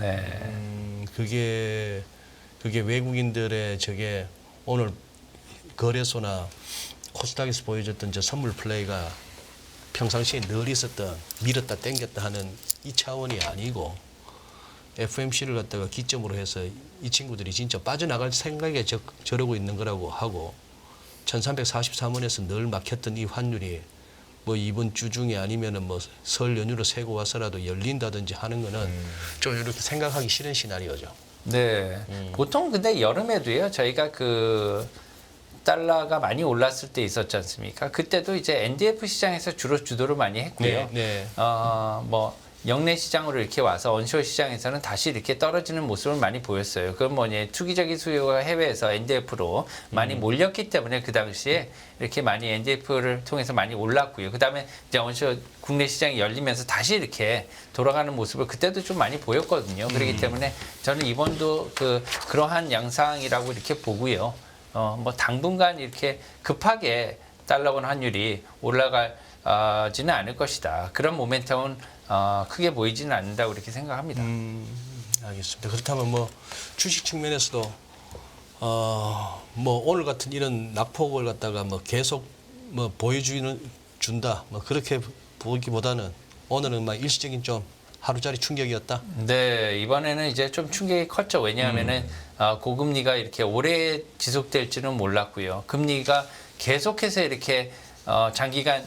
네. 그게 외국인들의 저게 오늘 거래소나 코스닥에서 보여줬던 저 선물 플레이가 평상시에 늘 있었던 밀었다 당겼다 하는 이 차원이 아니고 FMC를 갖다가 기점으로 해서 이 친구들이 진짜 빠져나갈 생각에 저러고 있는 거라고 하고 1343원에서 늘 막혔던 이 환율이 뭐 이번 주 중에 아니면은 뭐 설 연휴로 세고 와서라도 열린다든지 하는 거는 좀 이렇게 생각하기 싫은 시나리오죠. 네. 보통 근데 여름에도요. 저희가 그 달러가 많이 올랐을 때 있었지 않습니까? 그때도 이제 NDF 시장에서 주로 주도를 많이 했고요. 네. 뭐 영내 시장으로 이렇게 와서 언쇼 시장에서는 다시 이렇게 떨어지는 모습을 많이 보였어요. 그건 뭐냐, 투기적인 수요가 해외에서 NDF로 많이 몰렸기 때문에 그 당시에 이렇게 많이 NDF를 통해서 많이 올랐고요. 그 다음에 이제 언쇼 국내 시장이 열리면서 다시 이렇게 돌아가는 모습을 그때도 좀 많이 보였거든요. 그렇기 때문에 저는 이번도 그러한 양상이라고 이렇게 보고요. 뭐 당분간 이렇게 급하게 달러원 환율이 올라가지는 않을 것이다. 그런 모멘텀은 크게 보이지는 않는다고 이렇게 생각합니다. 알겠습니다. 그렇다면 뭐 주식 측면에서도 뭐 오늘 같은 이런 낙폭을 갖다가 뭐 계속 뭐 준다. 뭐 그렇게 보기보다는 오늘은 막 일시적인 좀 하루짜리 충격이었다. 네, 이번에는 이제 좀 충격이 컸죠. 왜냐하면은 고금리가 이렇게 오래 지속될지는 몰랐고요. 금리가 계속해서 이렇게 장기간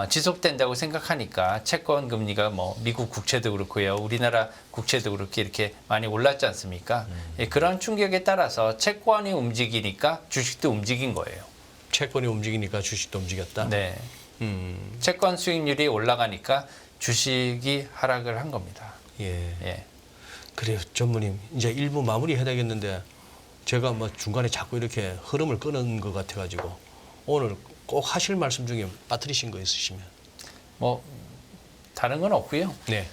지속된다고 생각하니까 채권 금리가 뭐 미국 국채도 그렇고요, 우리나라 국채도 그렇게 이렇게 많이 올랐지 않습니까? 예, 그런 충격에 따라서 채권이 움직이니까 주식도 움직인 거예요. 채권이 움직이니까 주식도 움직였다. 네, 채권 수익률이 올라가니까 주식이 하락을 한 겁니다. 예. 예. 그래요, 전무님. 이제 1부 마무리 해야 되겠는데 제가 뭐 중간에 자꾸 이렇게 흐름을 끄는 것 같아가지고 오늘 꼭 하실 말씀 중에 빠뜨리신 거 있으시면. 뭐 다른 건 없고요. 네.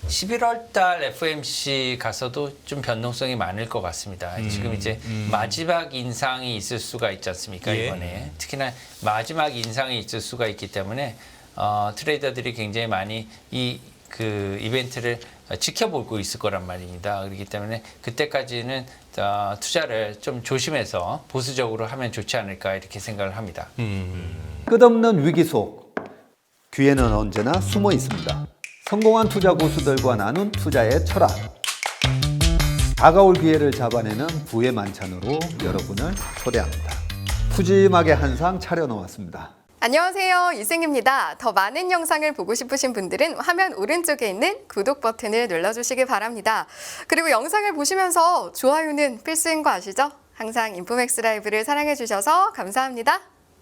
11월 달 FOMC 가서도 좀 변동성이 많을 것 같습니다. 지금 이제 마지막 인상이 있을 수가 있지 않습니까? 예. 이번에 특히나 마지막 인상이 있을 수가 있기 때문에 트레이더들이 굉장히 많이 그 이벤트를 지켜보고 있을 거란 말입니다. 그렇기 때문에 그때까지는 투자를 좀 조심해서 보수적으로 하면 좋지 않을까 이렇게 생각을 합니다. 끝없는 위기 속 기회는 언제나 숨어 있습니다. 성공한 투자 고수들과 나눈 투자의 철학. 다가올 기회를 잡아내는 부의 만찬으로 여러분을 초대합니다. 푸짐하게 한 상 차려놓았습니다. 안녕하세요, 이승입니다. 더 많은 영상을 보고 싶으신 분들은 화면 오른쪽에 있는 구독 버튼을 눌러주시기 바랍니다. 그리고 영상을 보시면서 좋아요는 필수인 거 아시죠? 항상 인포맥스 라이브를 사랑해 주셔서 감사합니다.